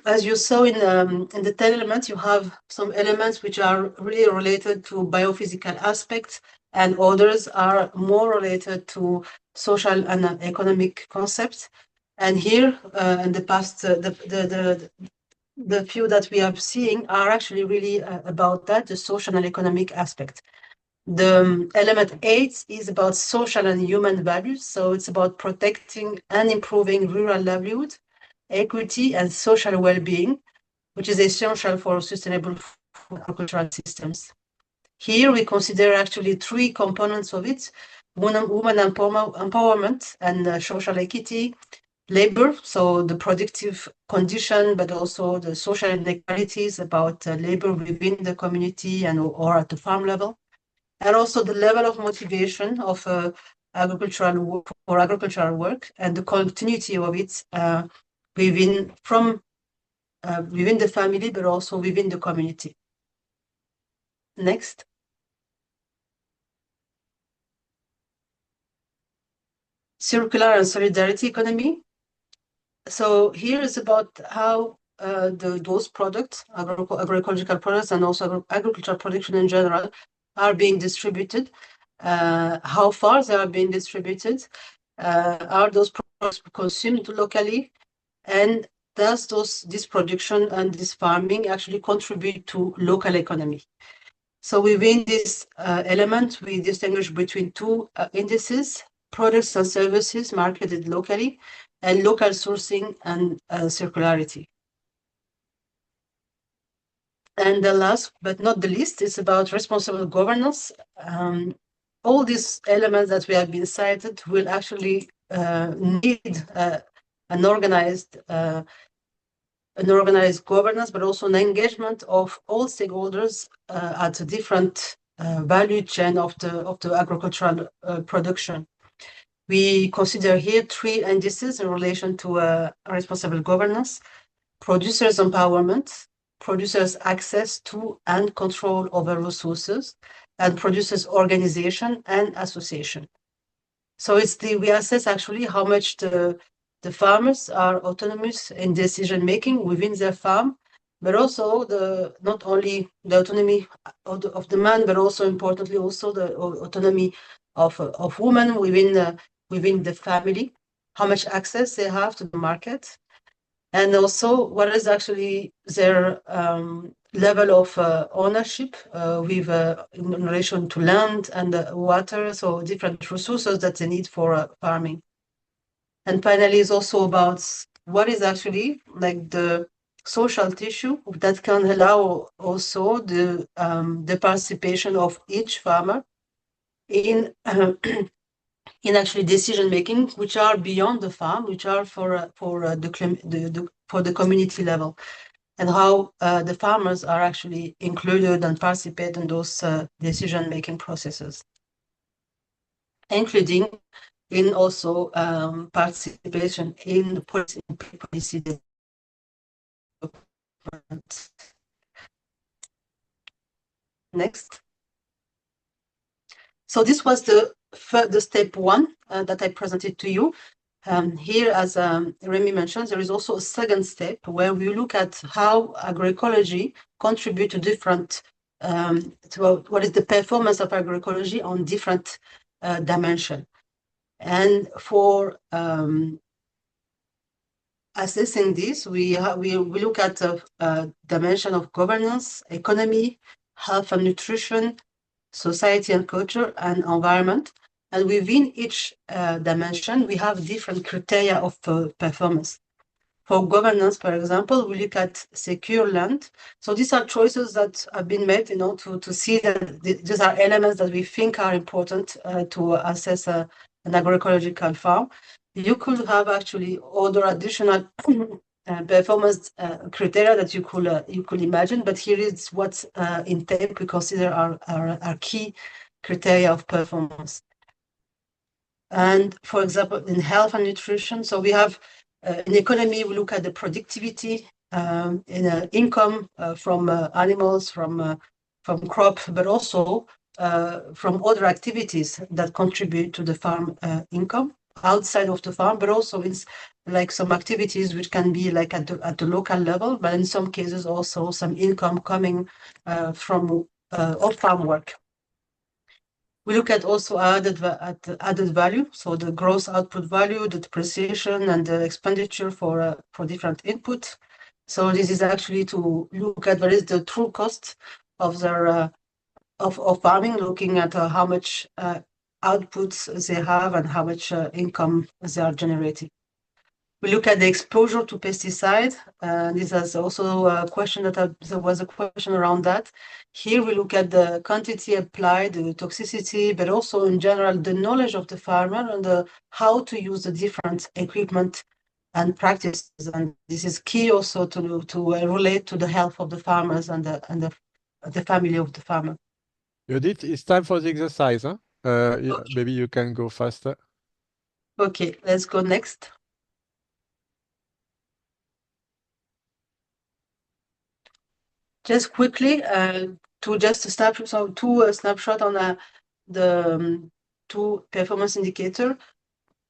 as you saw in the 10 elements, you have some elements which are really related to biophysical aspects, and others are more related to social and economic concepts. And here, in the past, the few that we are seeing are actually really about that, the social and economic aspect. The element 8 is about social and human values. So it's about protecting and improving rural livelihood, equity, and social well-being, which is essential for sustainable agricultural systems. Here we consider actually 3 components of it: women empowerment and social equity, labor, so the productive condition, but also the social inequalities about labor within the community or at the farm level, and also the level of motivation of agricultural work and the continuity of it within the family, but also within the community. Next. Circular and solidarity economy. So here is about how those products, agroecological products, and also agricultural production in general, are being distributed, how far they are being distributed, are those products consumed locally, and does this production and this farming actually contribute to local economy. So within this element, we distinguish between 2 indices: products and services marketed locally, and local sourcing and circularity. And the last but not the least is about responsible governance. All these elements that we have been cited will actually need an organized governance, but also an engagement of all stakeholders at a different value chain of the agricultural production. We consider here 3 indices in relation to responsible governance: producers' empowerment, producers' access to and control over resources, and producers' organization and association. So we assess actually how much the farmers are autonomous in decision-making within their farm, but also not only the autonomy of the man, but also importantly also the autonomy of women within the family, how much access they have to the market, and also what is actually their level of ownership in relation to land and water, so different resources that they need for farming. And finally, it's also about what is actually like the social tissue that can allow also the participation of each farmer in in actually decision making, which are beyond the farm, which are for the community level, and how the farmers are actually included and participate in those decision making processes, including in also participation in policy development. Next. So this was the step one that I presented to you. Here, as Remy mentioned, there is also a second step where we look at how agroecology contribute to different, to what is the performance of agroecology on different dimensions. And for assessing this, we look at a dimension of governance, economy, health and nutrition, society and culture, and environment. And within each dimension, we have different criteria of performance. For governance, for example, we look at secure land. So these are choices that have been made, to see that these are elements that we think are important to assess an agroecological farm. You could have actually other additional performance criteria that you could imagine, but here is what in TAPE we consider our key criteria of performance. And for example, in health and nutrition, so we have in economy, we look at the productivity, in income from animals, from crop, but also from other activities that contribute to the farm income outside of the farm, but also in like some activities which can be like at the local level, but in some cases also some income coming from off-farm work. We look at also added value, so the gross output value, the depreciation, and the expenditure for different input. So this is actually to look at what is the true cost of their of farming, looking at how much outputs they have and how much income they are generating. We look at the exposure to pesticide. This is also a question there was a question around that. Here we look at the quantity applied, the toxicity, but also in general the knowledge of the farmer and how to use the different equipment and practices. And this is key also to relate to the health of the farmers and the family of the farmer. Judith, it's time for the exercise. Huh? Okay. Maybe you can go faster. Okay, let's go next. Just quickly, to just a snapshot, so snapshot on the two performance indicator.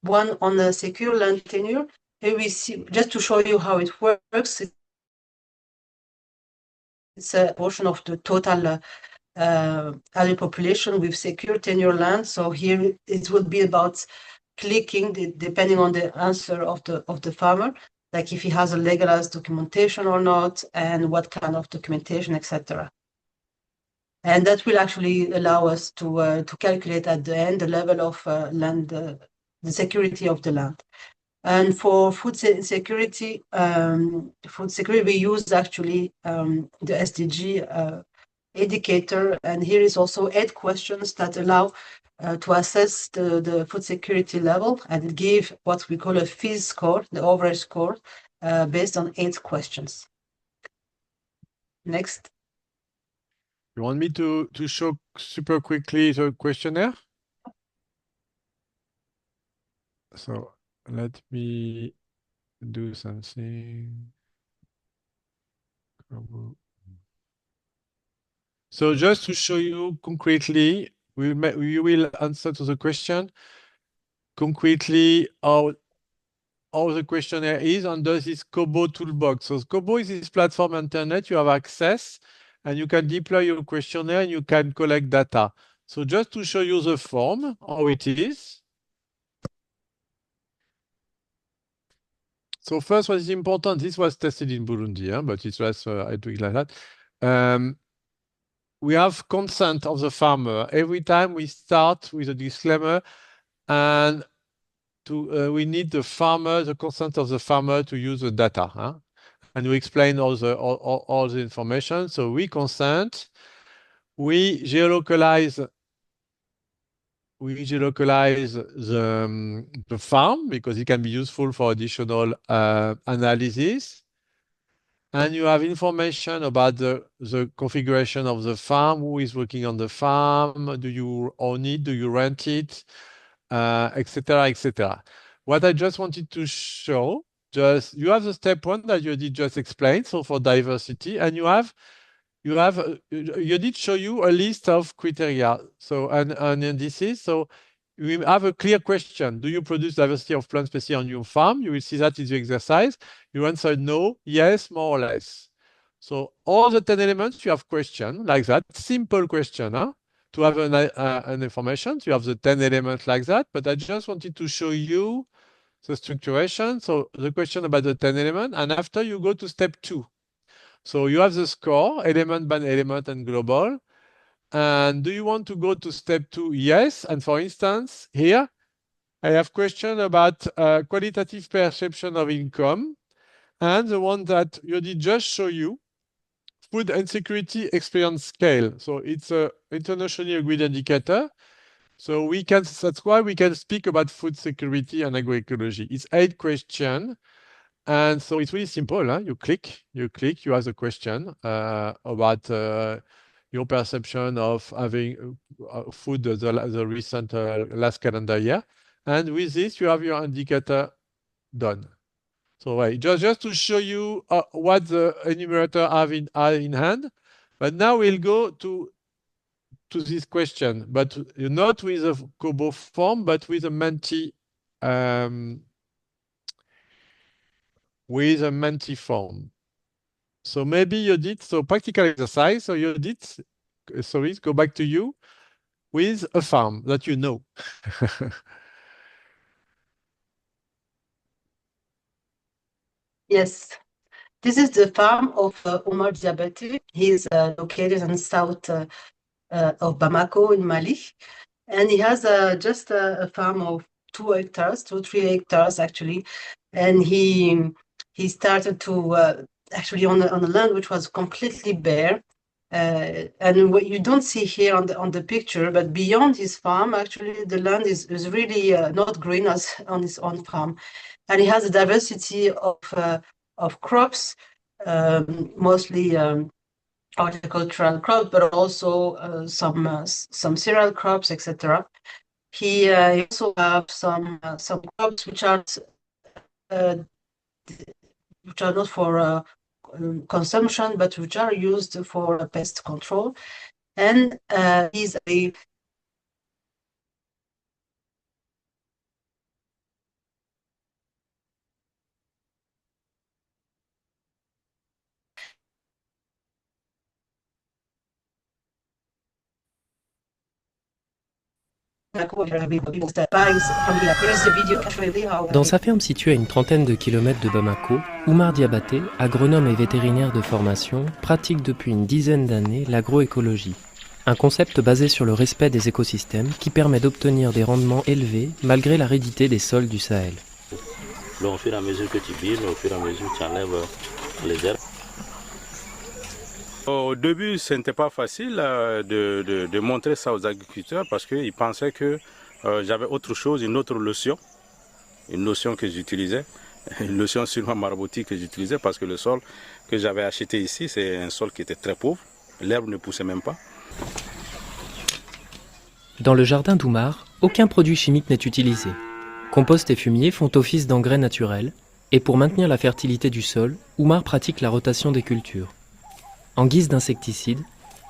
One on the secure land tenure. Here we see, just to show you how it works. It's a portion of the total area population with secure tenure land. So here it would be about clicking depending on the answer of the farmer, like if he has a legalized documentation or not, and what kind of documentation, etc. And that will actually allow us to calculate at the end the level of land, the security of the land. And for food security, we use actually the SDG indicator, and here is also 8 questions that allow to assess the food security level and give what we call a FIS score, the overall score, based on 8 questions. Next. You want me to show super quickly the questionnaire? So let me do something. So just to show you concretely, we will answer to the question concretely how the questionnaire is under this Kobo toolbox. So Kobo is this platform internet, you have access and you can deploy your questionnaire and you can collect data. So just to show you the form, how it is. So first, what is important, this was tested in Burundi, but it was, I do it like that. We have consent of the farmer. Every time we start with a disclaimer, and we need the consent of the farmer to use the data. And we explain all the information. So we consent. We geolocalize the farm because it can be useful for additional analysis. And you have information about the configuration of the farm, who is working on the farm, do you own it, do you rent it, etc., etc. What I just wanted to show, you have the step 1 that you did just explain, so for diversity, and you did show you a list of criteria, so and indices. So we have a clear question: do you produce diversity of plant species on your farm? You will see that in the exercise. You answer no, yes, more or less. So all the 10 elements you have question like that, simple question, to have an information. So you have the 10 elements like that, but I just wanted to show you the structuration. So the question about the 10 elements, and after you go to step 2. So you have the score, element by element and global. And do you want to go to step 2? Yes. And for instance, here, I have question about qualitative perception of income. And the one that you did just show you, food insecurity experience scale. So it's an internationally agreed indicator. So that's why we can speak about food security and agroecology. It's 8 questions. And so it's really simple. You click, you ask a question about your perception of having food the recent last calendar year. And with this, you have your indicator done. So just to show you what the enumerator have in hand. But now we'll go to this question, but not with a Kobo form, but with a Menti form. So maybe you did practical exercise. So you did, sorry, go back to you with a farm that you know. Yes, this is the farm of Omar Diabaté. He's located in south of Bamako in Mali, and he has just a farm of 3 hectares actually, and he started to actually on a land which was completely bare, and what you don't see here on the picture, but beyond his farm, actually the land is really not green as on his own farm, and he has a diversity of crops, mostly horticultural crops, but also some cereal crops, etc. He also have some crops which are not for consumption, but which are used for pest control. And he's a Dans sa ferme située à une trentaine de kilomètres de Bamako, Omar Diabaté, agronome et vétérinaire de formation, pratique depuis une dizaine d'années l'agroécologie. Un concept basé sur le respect des écosystèmes qui permet d'obtenir des rendements élevés malgré l'aridité des sols du Sahel. Donc, au fur et à mesure que tu bines, au fur et à mesure que tu enlèves les herbes. Au début, ce n'était pas facile de montrer ça aux agriculteurs parce qu'ils pensaient que j'avais autre chose, une autre notion que j'utilisais, une notion sûrement maraboutique que j'utilisais parce que le sol que j'avais acheté ici, c'est un sol qui était très pauvre, l'herbe ne poussait même pas. Dans le jardin d'Omar, aucun produit chimique n'est utilisé. Compost et fumier font office d'engrais naturels et pour maintenir la fertilité du sol, Omar pratique la rotation des cultures. En guise d'insecticide,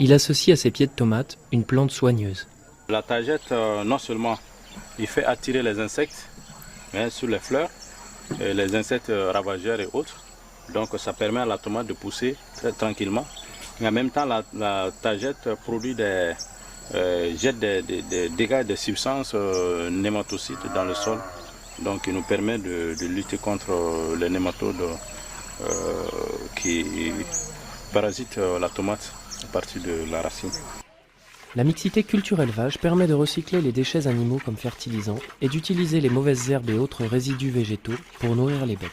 il associe à ses pieds de tomates une plante soigneuse. La tagette, non seulement il fait attirer les insectes, mais sur les fleurs, les insectes ravageurs et autres. Donc ça permet à la tomate de pousser très tranquillement. Mais en même temps, la tagette produit jette des dégâts de substances nématocides dans le sol. Donc, il nous permet de lutter contre les nématodes qui parasitent la tomate à partir de la racine. La mixité culture-élevage permet de recycler les déchets animaux comme fertilisants et d'utiliser les mauvaises herbes et autres résidus végétaux pour nourrir les bêtes.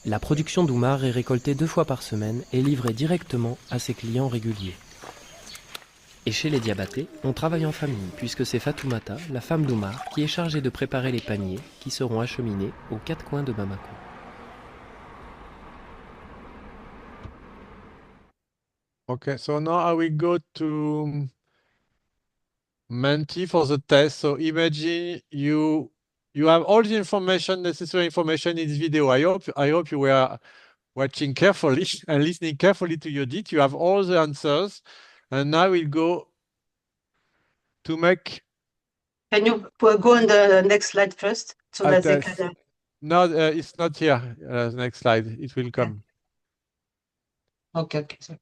La production d'Oumar est récoltée 2 fois par semaine et livrée directement à ses clients réguliers. Et chez les Diabatés, on travaille en famille puisque c'est Fatoumata, la femme d'Oumar, qui est chargée de préparer les paniers qui seront acheminés aux 4 coins de Bamako. Okay, so now I will go to Menti for the test. So imagine you have all the information, necessary information in this video. I hope you were watching carefully and listening carefully to Yodit. You have all the answers. And now we'll go to make... Can you go on the next slide first? So that they can... No, it's not here. Next slide. It will come. Okay, sorry.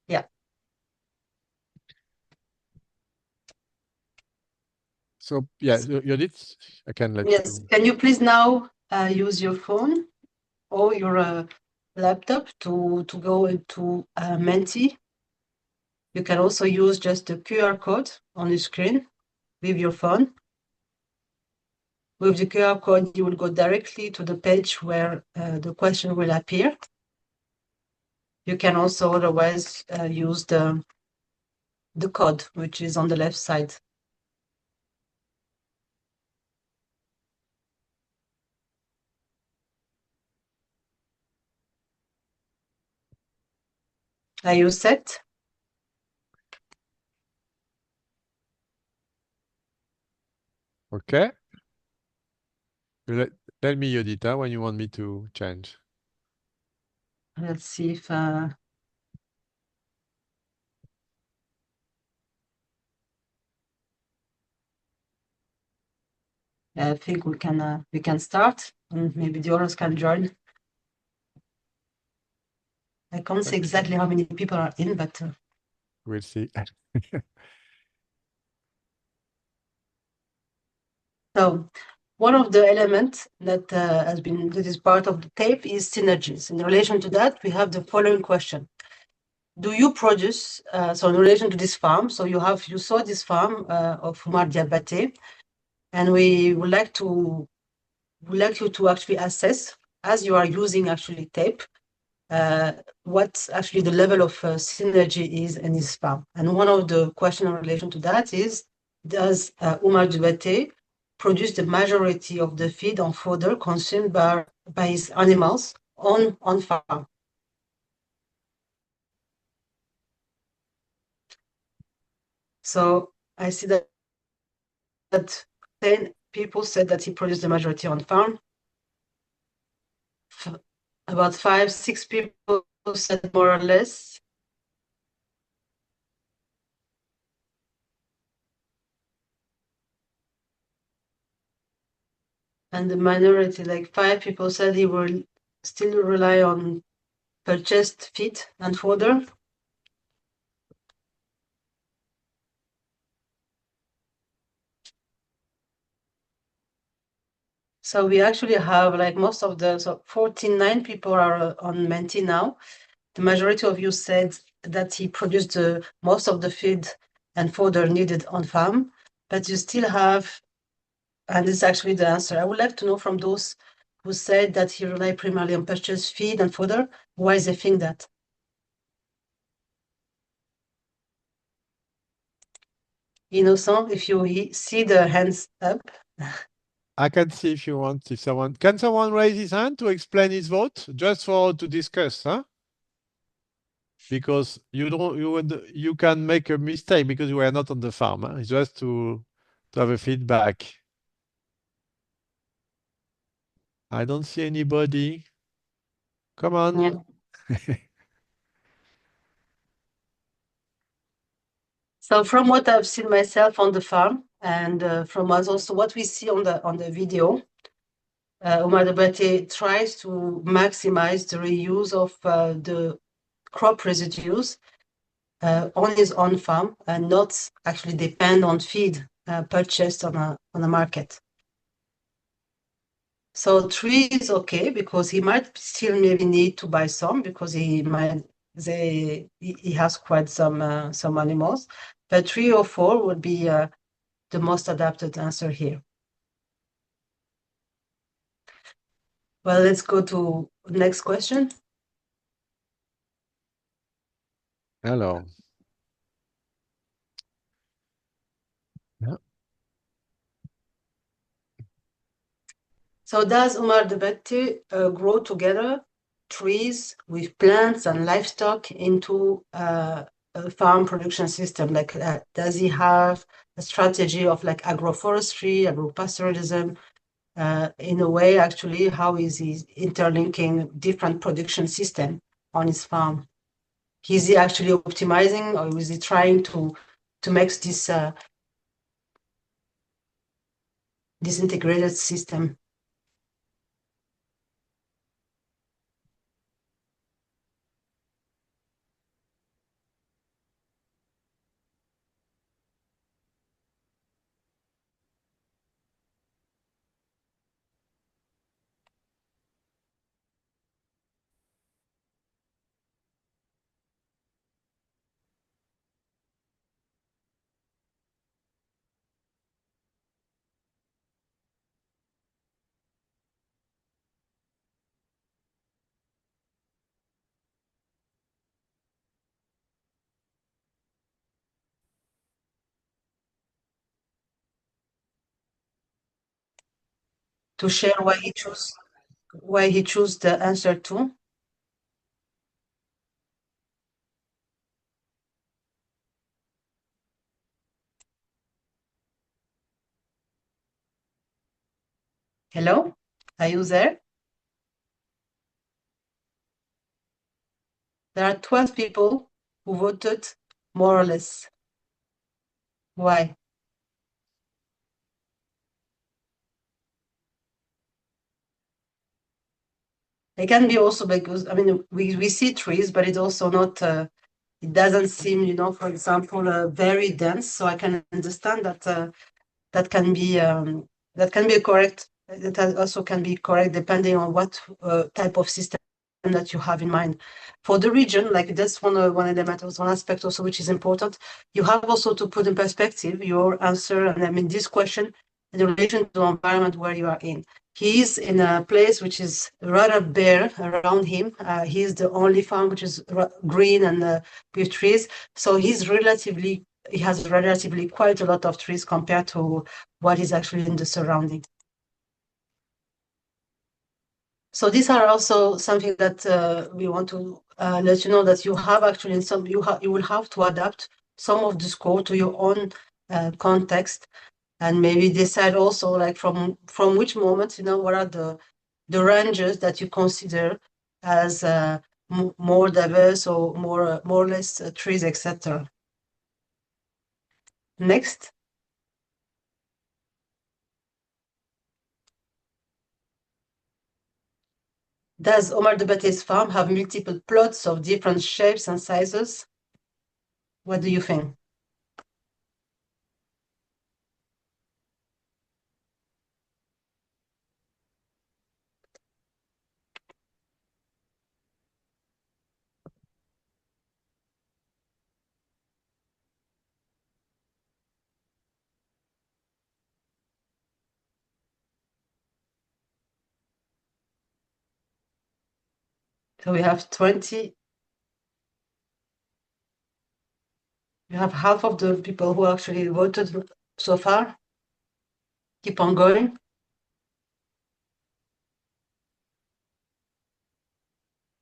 Yeah. So, yeah, Yodit, I can let you. Can you please now use your phone or your laptop to go into Menti? You can also use just the QR code on the screen with your phone. With the QR code, you will go directly to the page where the question will appear. You can also otherwise use the code, which is on the left side. Are you set? Okay. Tell me, Yodita, when you want me to change. Let's see if I think we can start, and maybe the others can join. I can't say exactly how many people are in, but we'll see. So one of the elements that is part of the tape is synergies. In relation to that, we have the following question: do you produce? So in relation to this farm, so you saw this farm of Oumar Diabaté, and we would like you to actually assess, as you are using actually tape, what actually the level of synergy is in this farm. And one of the questions in relation to that is, does Oumar Diabaté produce the majority of the feed and fodder consumed by his animals on farm? So I see that 10 people said that he produced the majority on farm. About 5-6 people said more or less. And the minority, like 5 people, said he will still rely on purchased feed and fodder. So we actually have like most of the, so 49 people are on Menti now. The majority of you said that he produced most of the feed and fodder needed on farm, but you still have, and this is actually the answer. I would like to know from those who said that he relied primarily on purchased feed and fodder, why they think that? Innocent, if you see the hands up. I can see if you want, if someone, can someone raise his hand to explain his vote, just to discuss, huh? Because you can make a mistake because you are not on the farm, huh? It's just to have a feedback. I don't see anybody. Come on. Yeah. So from what I've seen myself on the farm, and from us also what we see on the video, Oumar Diabaté tries to maximize the reuse of the crop residues on his own farm and not actually depend on feed purchased on a market. So 3 is okay because he might still maybe need to buy some because he has quite some animals, but 3 or 4 would be the most adapted answer here. Well, let's go to next question. Alors. Yeah. So does Omar Debatti grow together trees with plants and livestock into a farm production system? Like, does he have a strategy of like agroforestry, agropastoralism? In a way, actually, how is he interlinking different production system on his farm? Is he actually optimizing, or is he trying to make this integrated system? To share why he chose the answer 2. Hello, are you there? There are 12 people who voted more or less. Why? It can be also because, I mean, we see trees, but it's also not, it doesn't seem, for example, very dense. So I can understand that that can be correct. That also can be correct depending on what type of system that you have in mind. For the region, like that's one element, one aspect also which is important. You have also to put in perspective your answer, and I mean this question in relation to the environment where you are in. He is in a place which is rather bare around him. He is the only farm which is green and with trees. So he has relatively quite a lot of trees compared to what is actually in the surrounding. So these are also something that we want to let you know that you have actually you will have to adapt some of the score to your own context, and maybe decide also like from which moment, what are the ranges that you consider as more diverse or more or less trees, etc. Next. Does Omar Debatte's farm have multiple plots of different shapes and sizes? What do you think? So we have 20. We have half of the people who actually voted so far. Keep on going.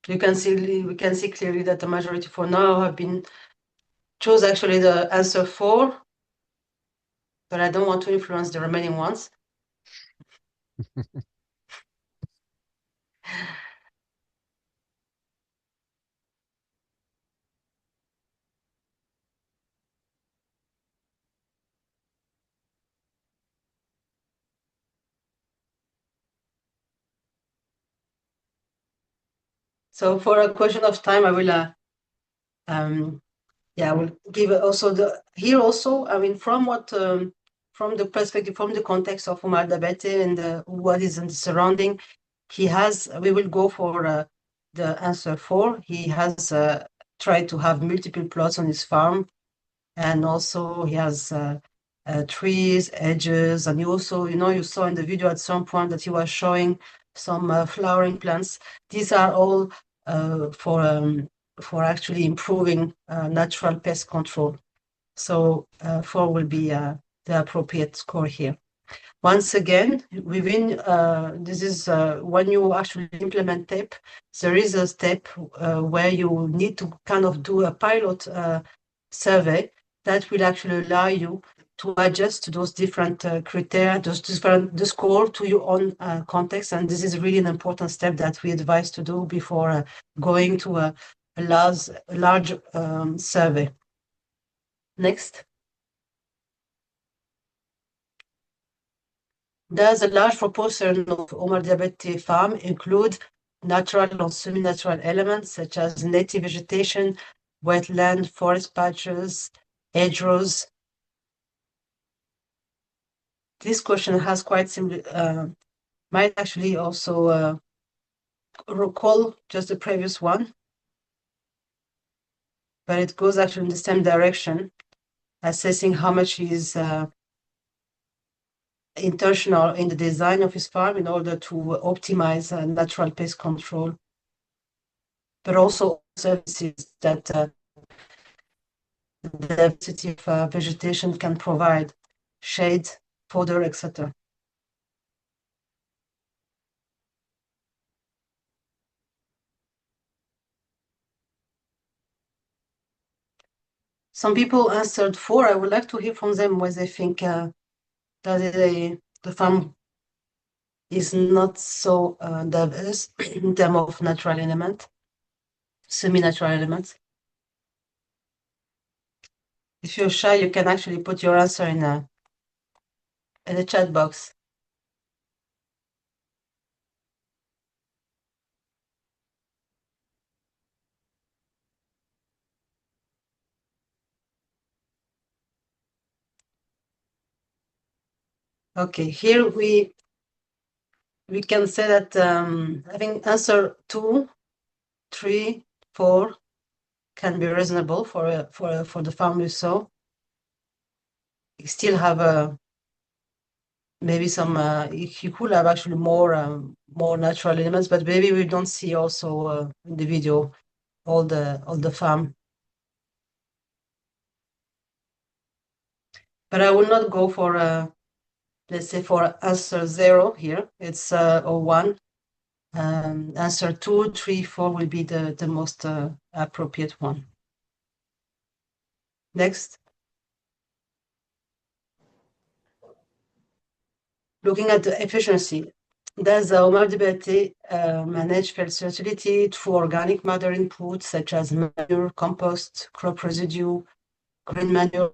We can see clearly that the majority for now have been chose actually the answer 4, but I don't want to influence the remaining ones. So for a question of time, I will yeah, we'll give also here also, I mean, from what, from the perspective, from the context of Omar Dabete and what is in the surrounding, we will go for the answer 4. He has tried to have multiple plots on his farm, and also he has trees, edges, and you also, you saw in the video at some point that he was showing some flowering plants. These are all for actually improving natural pest control. So 4 will be the appropriate score here. Once again, within this is when you actually implement TAPE, there is a step where you need to kind of do a pilot survey that will actually allow you to adjust to those different criteria, the score to your own context. And this is really an important step that we advise to do before going to a large survey. Next. Does a large proportion of Omar Diabete farm include natural or semi-natural elements such as native vegetation, wetland, forest patches, hedgerows? This question has quite simply, might actually also recall just the previous one, but it goes actually in the same direction, assessing how much is intentional in the design of his farm in order to optimize natural pest control, but also services that the diversity of vegetation can provide, shade, fodder, etc. Some people answered 4. I would like to hear from them what they think that the farm is not so diverse in terms of natural element, semi-natural elements. If you're shy, you can actually put your answer in the chat box. Okay, here we can say that I think answer 2, 3, 4 can be reasonable for the farm you saw. You still have maybe some you could have actually more natural elements, but maybe we don't see also in the video all the farm. But I will not go for let's say for answer 0 here. It's or 1. Answer 2, 3, 4 will be the most appropriate one. Next. Looking at the efficiency, does Omar Diabete manage fertility through organic matter inputs such as manure, compost, crop residue, green manure?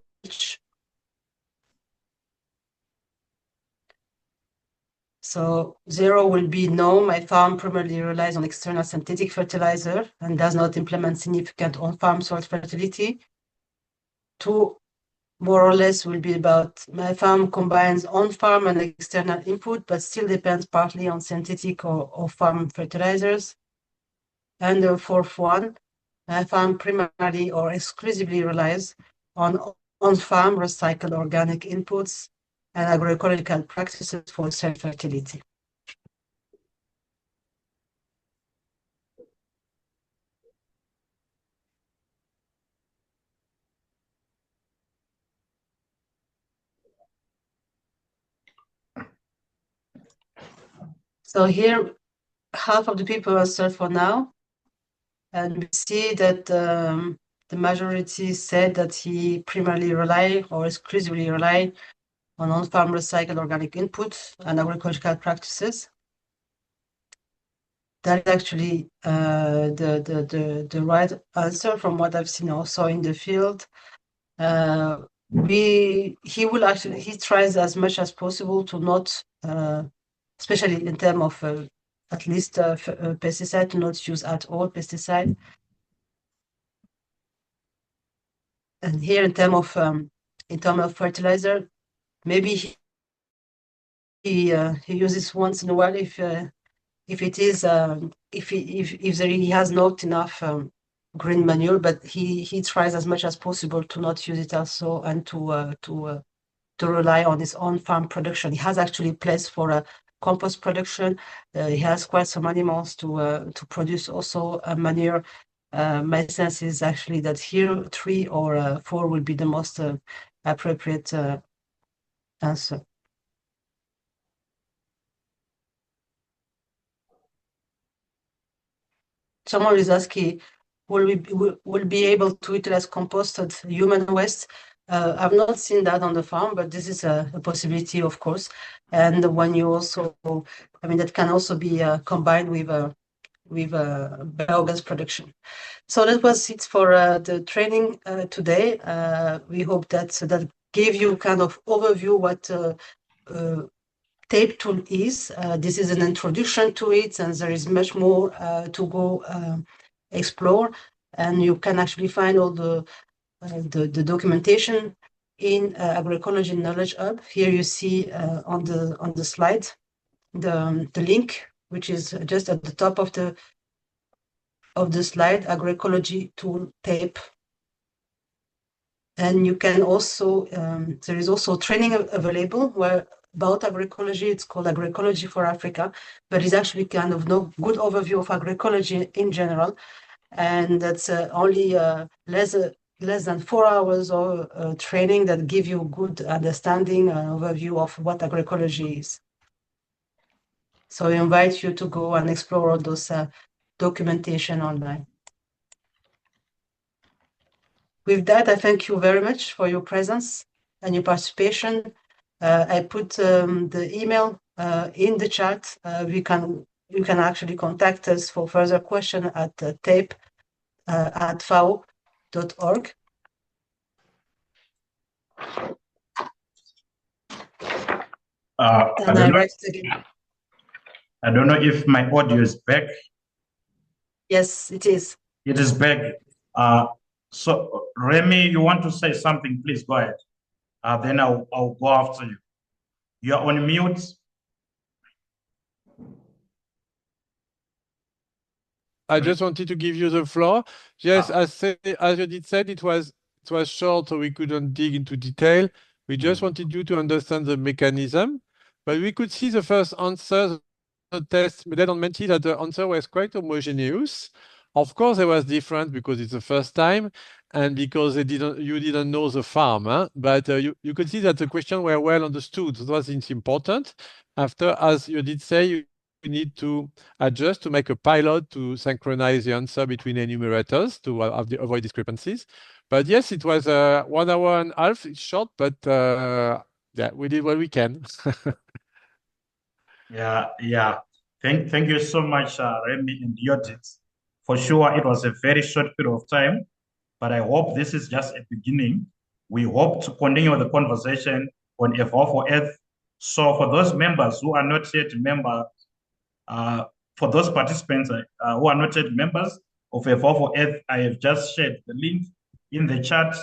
So 0 will be no, my farm primarily relies on external synthetic fertilizer and does not implement significant on-farm soil fertility. 2, more or less, will be about my farm combines on-farm and external input, but still depends partly on synthetic or farm fertilizers. And the 4th one, my farm primarily or exclusively relies on on-farm recycled organic inputs and agroecological practices for soil fertility. So here, half of the people answered for now, and we see that the majority said that he primarily rely or exclusively rely on on-farm recycled organic inputs and agroecological practices. That is actually the right answer from what I've seen also in the field. He tries as much as possible to not, especially in terms of at least pesticide, to not use at all pesticide. And here in terms of fertilizer, maybe he uses once in a while if it is if he has not enough green manure, but he tries as much as possible to not use it also, and to rely on his own farm production. He has actually place for compost production. He has quite some animals to produce also manure. My sense is actually that here 3 or 4 will be the most appropriate answer. Someone is asking, will we be able to utilize composted human waste? I've not seen that on the farm, but this is a possibility, of course. And when you also, I mean, that can also be combined with biogas production. So that was it for the training today. We hope that gave you kind of overview what tape tool is. This is an introduction to it, and there is much more to go explore. And you can actually find all the documentation in Agroecology Knowledge Hub. Here you see on the slide the link, which is just at the top of the slide, Agroecology tool tape. And you can also there is also training available where about agroecology. It's called Agroecology for Africa, but it's actually kind of no good overview of agroecology in general. And that's only less than 4 hours of training that give you good understanding and overview of what agroecology is. So I invite you to go and explore all those documentation online. With that, I thank you very much for your presence and your participation. I put the email in the chat. You can actually contact us for further question at tape@fao.org. I don't know if my audio is back. Yes, it is. It is back. So Remy, you want to say something? Please go ahead. Then I'll go after you. You are on mute. I just wanted to give you the floor. Yes, as Judith said, it was short, so we couldn't dig into detail. We just wanted you to understand the mechanism, but we could see the first answer, the test. But on mentioned that the answer was quite homogeneous. Of course, it was different because it's the first time, and because you didn't know the farm. Huh? But you could see that the questions were well understood. So that is important. After, as you did say, you need to adjust to make a pilot to synchronize the answer between enumerators to avoid discrepancies. But yes, it was 1 hour and a half. It's short, but yeah, we did what we can. Yeah. Thank you so much, Remy and Judith. For sure, it was a very short period of time, but I hope this is just a beginning. We hope to continue the conversation on Evolve for Earth. So for those members who are not yet members, for those participants who are not yet members of Evolve for Earth, I have just shared the link in the chat.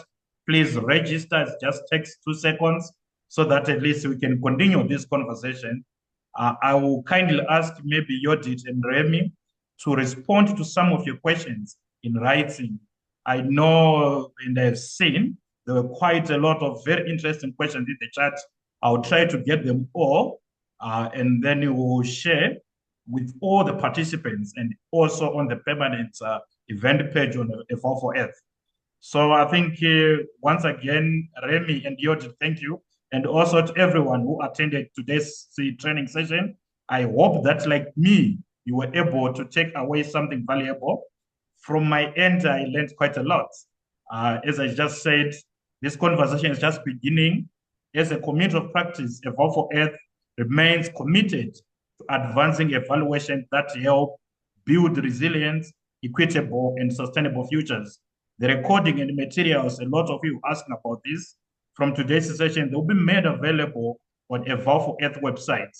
Please register. It just takes 2 seconds so that at least we can continue this conversation. I will kindly ask maybe Judith and Remy to respond to some of your questions in writing. I know and I've seen there were quite a lot of very interesting questions in the chat. I'll try to get them all, and then we will share with all the participants and also on the permanent event page on Evolve for Earth. So I think once again, Remy and Judith, thank you. And also to everyone who attended today's training session. I hope that, like me, you were able to take away something valuable. From my end, I learned quite a lot. As I just said, this conversation is just beginning. As a community of practice, Evolve for Earth remains committed to advancing evaluation that help build resilient, equitable, and sustainable futures. The recording and materials, a lot of you asking about this, from today's session, they'll be made available on Evolve for Earth website.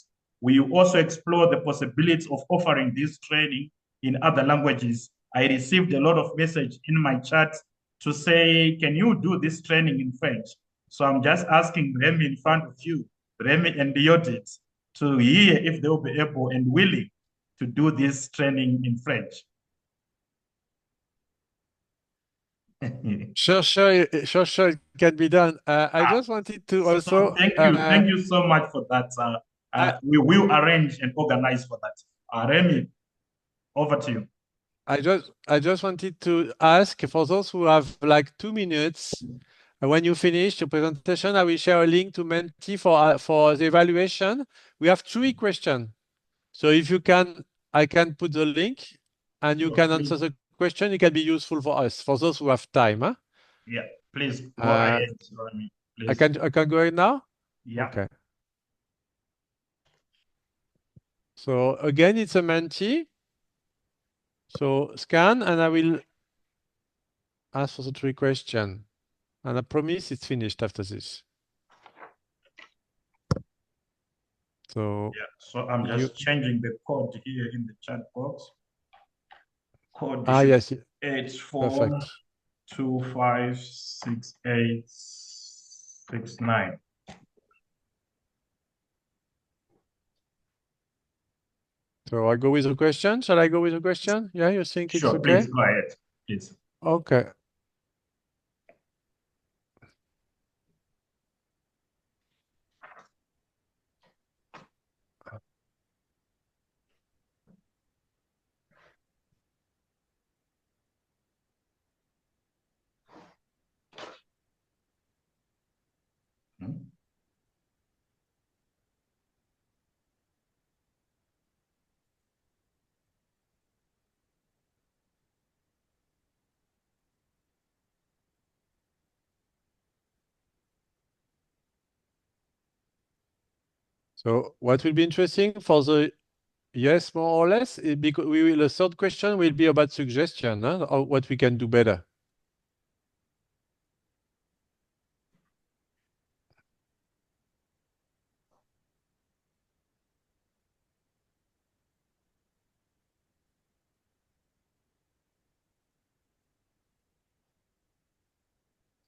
We will also explore the possibility of offering this training in other languages. I received a lot of message in my chat to say, can you do this training in French? So I'm just asking Remy in front of you, Remy and the audience, to hear if they will be able and willing to do this training in French. Sure, it can be done. I just wanted to also. Thank you so much for that. We will arrange and organize for that. Remy, over to you. I just wanted to ask for those who have like 2 minutes. When you finish your presentation, I will share a link to Menti for the evaluation. We have 3 questions. So if you can, I can put the link and you can answer the question. It can be useful for us, for those who have time. Huh? Yeah, please go ahead, Remy. Please. I can go ahead now? Yeah. Okay. So again, it's a Menti. So scan and I will ask for the 3 questions. And I promise it's finished after this. So yeah, so I'm just changing the code here in the chat box. Code yes, H4 256869. So I go with the question. Shall I go with the question? Yeah, you think it's okay? Please go ahead, please. Okay. So what will be interesting for the yes, more or less, because the third question will be about suggestion, or what we can do better.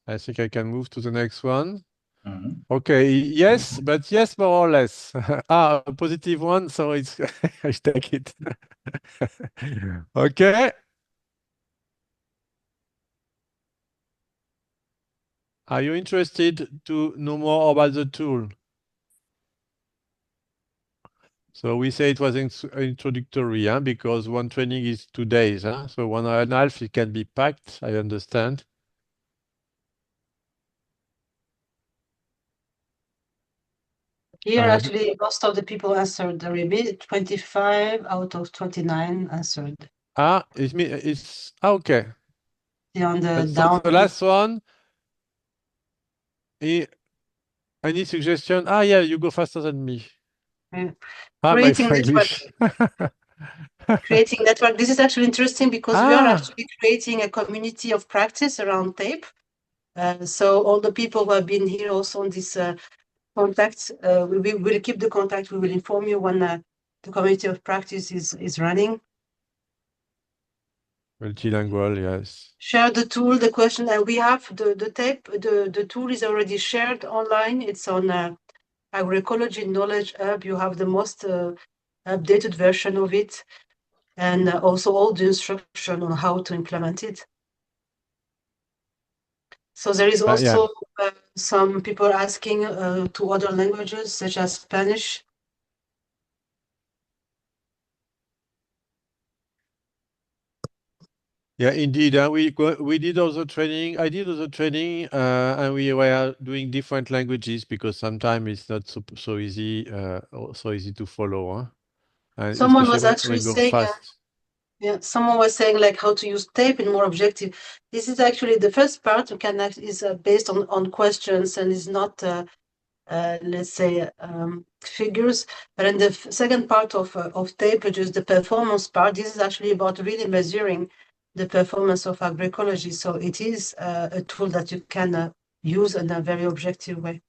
I think I can move to the next one. Okay, yes, but yes, more or less. A positive one, so it's I take it. Okay. Are you interested to know more about the tool? So we say it was introductory, because one training is 2 days. So 1.5 it can be packed, I understand. Here, actually, most of the people answered the rebate. 25 out of 29 answered. It's okay. Yeah, on the so the last one. Any suggestion? Yeah, you go faster than me. Yeah. My English. Creating network. This is actually interesting because we are actually creating a community of practice around tape. So all the people who have been here also on this contact, we will keep the contact. We will inform you when the community of practice is running. Multilingual, yes. Share the tool, the question, and we have the tape. The tool is already shared online. It's on Agroecology Knowledge Hub. You have the most updated version of it, and also all the instruction on how to implement it. So there is also some people asking to other languages such as Spanish. Yeah, indeed. We did also training. I did also training, and we were doing different languages because sometimes it's not so easy, so easy to follow. And someone was actually saying, fast. Someone was saying like how to use tape and more objective. This is actually the first part. Is based on questions and is not, let's say, figures. But in the second part of tape, which is the performance part, this is actually about really measuring the performance of agroecology. So it is a tool that you can use in a very objective way.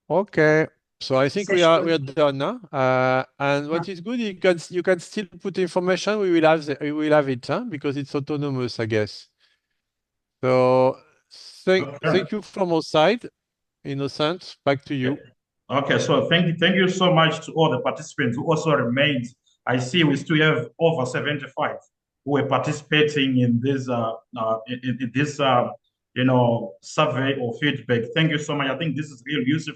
Okay, so I think we are done now. And what is good, you can still put information. We will have it, because it's autonomous, I guess. So thank you from our side. Innocent, back to you. Okay, so thank you so much to all the participants who also remained. I see we still have over 75 who are participating in this survey or feedback. Thank you so much. I think this is really useful.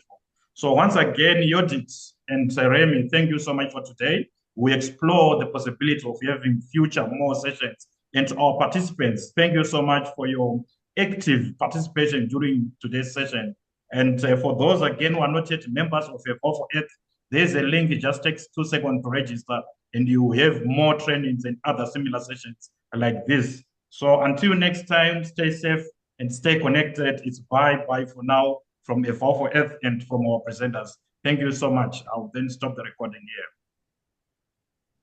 So once again, Yodit and Remy, thank you so much for today. We explore the possibility of having future more sessions. And to our participants, thank you so much for your active participation during today's session. And for those, again, who are not yet members of Fao for Earth, there's a link. It just takes 2 seconds to register, and you have more trainings and other similar sessions like this. So until next time, stay safe and stay connected. It's bye-bye for now from Fao for Earth and from our presenters. Thank you so much. I'll then stop the recording here.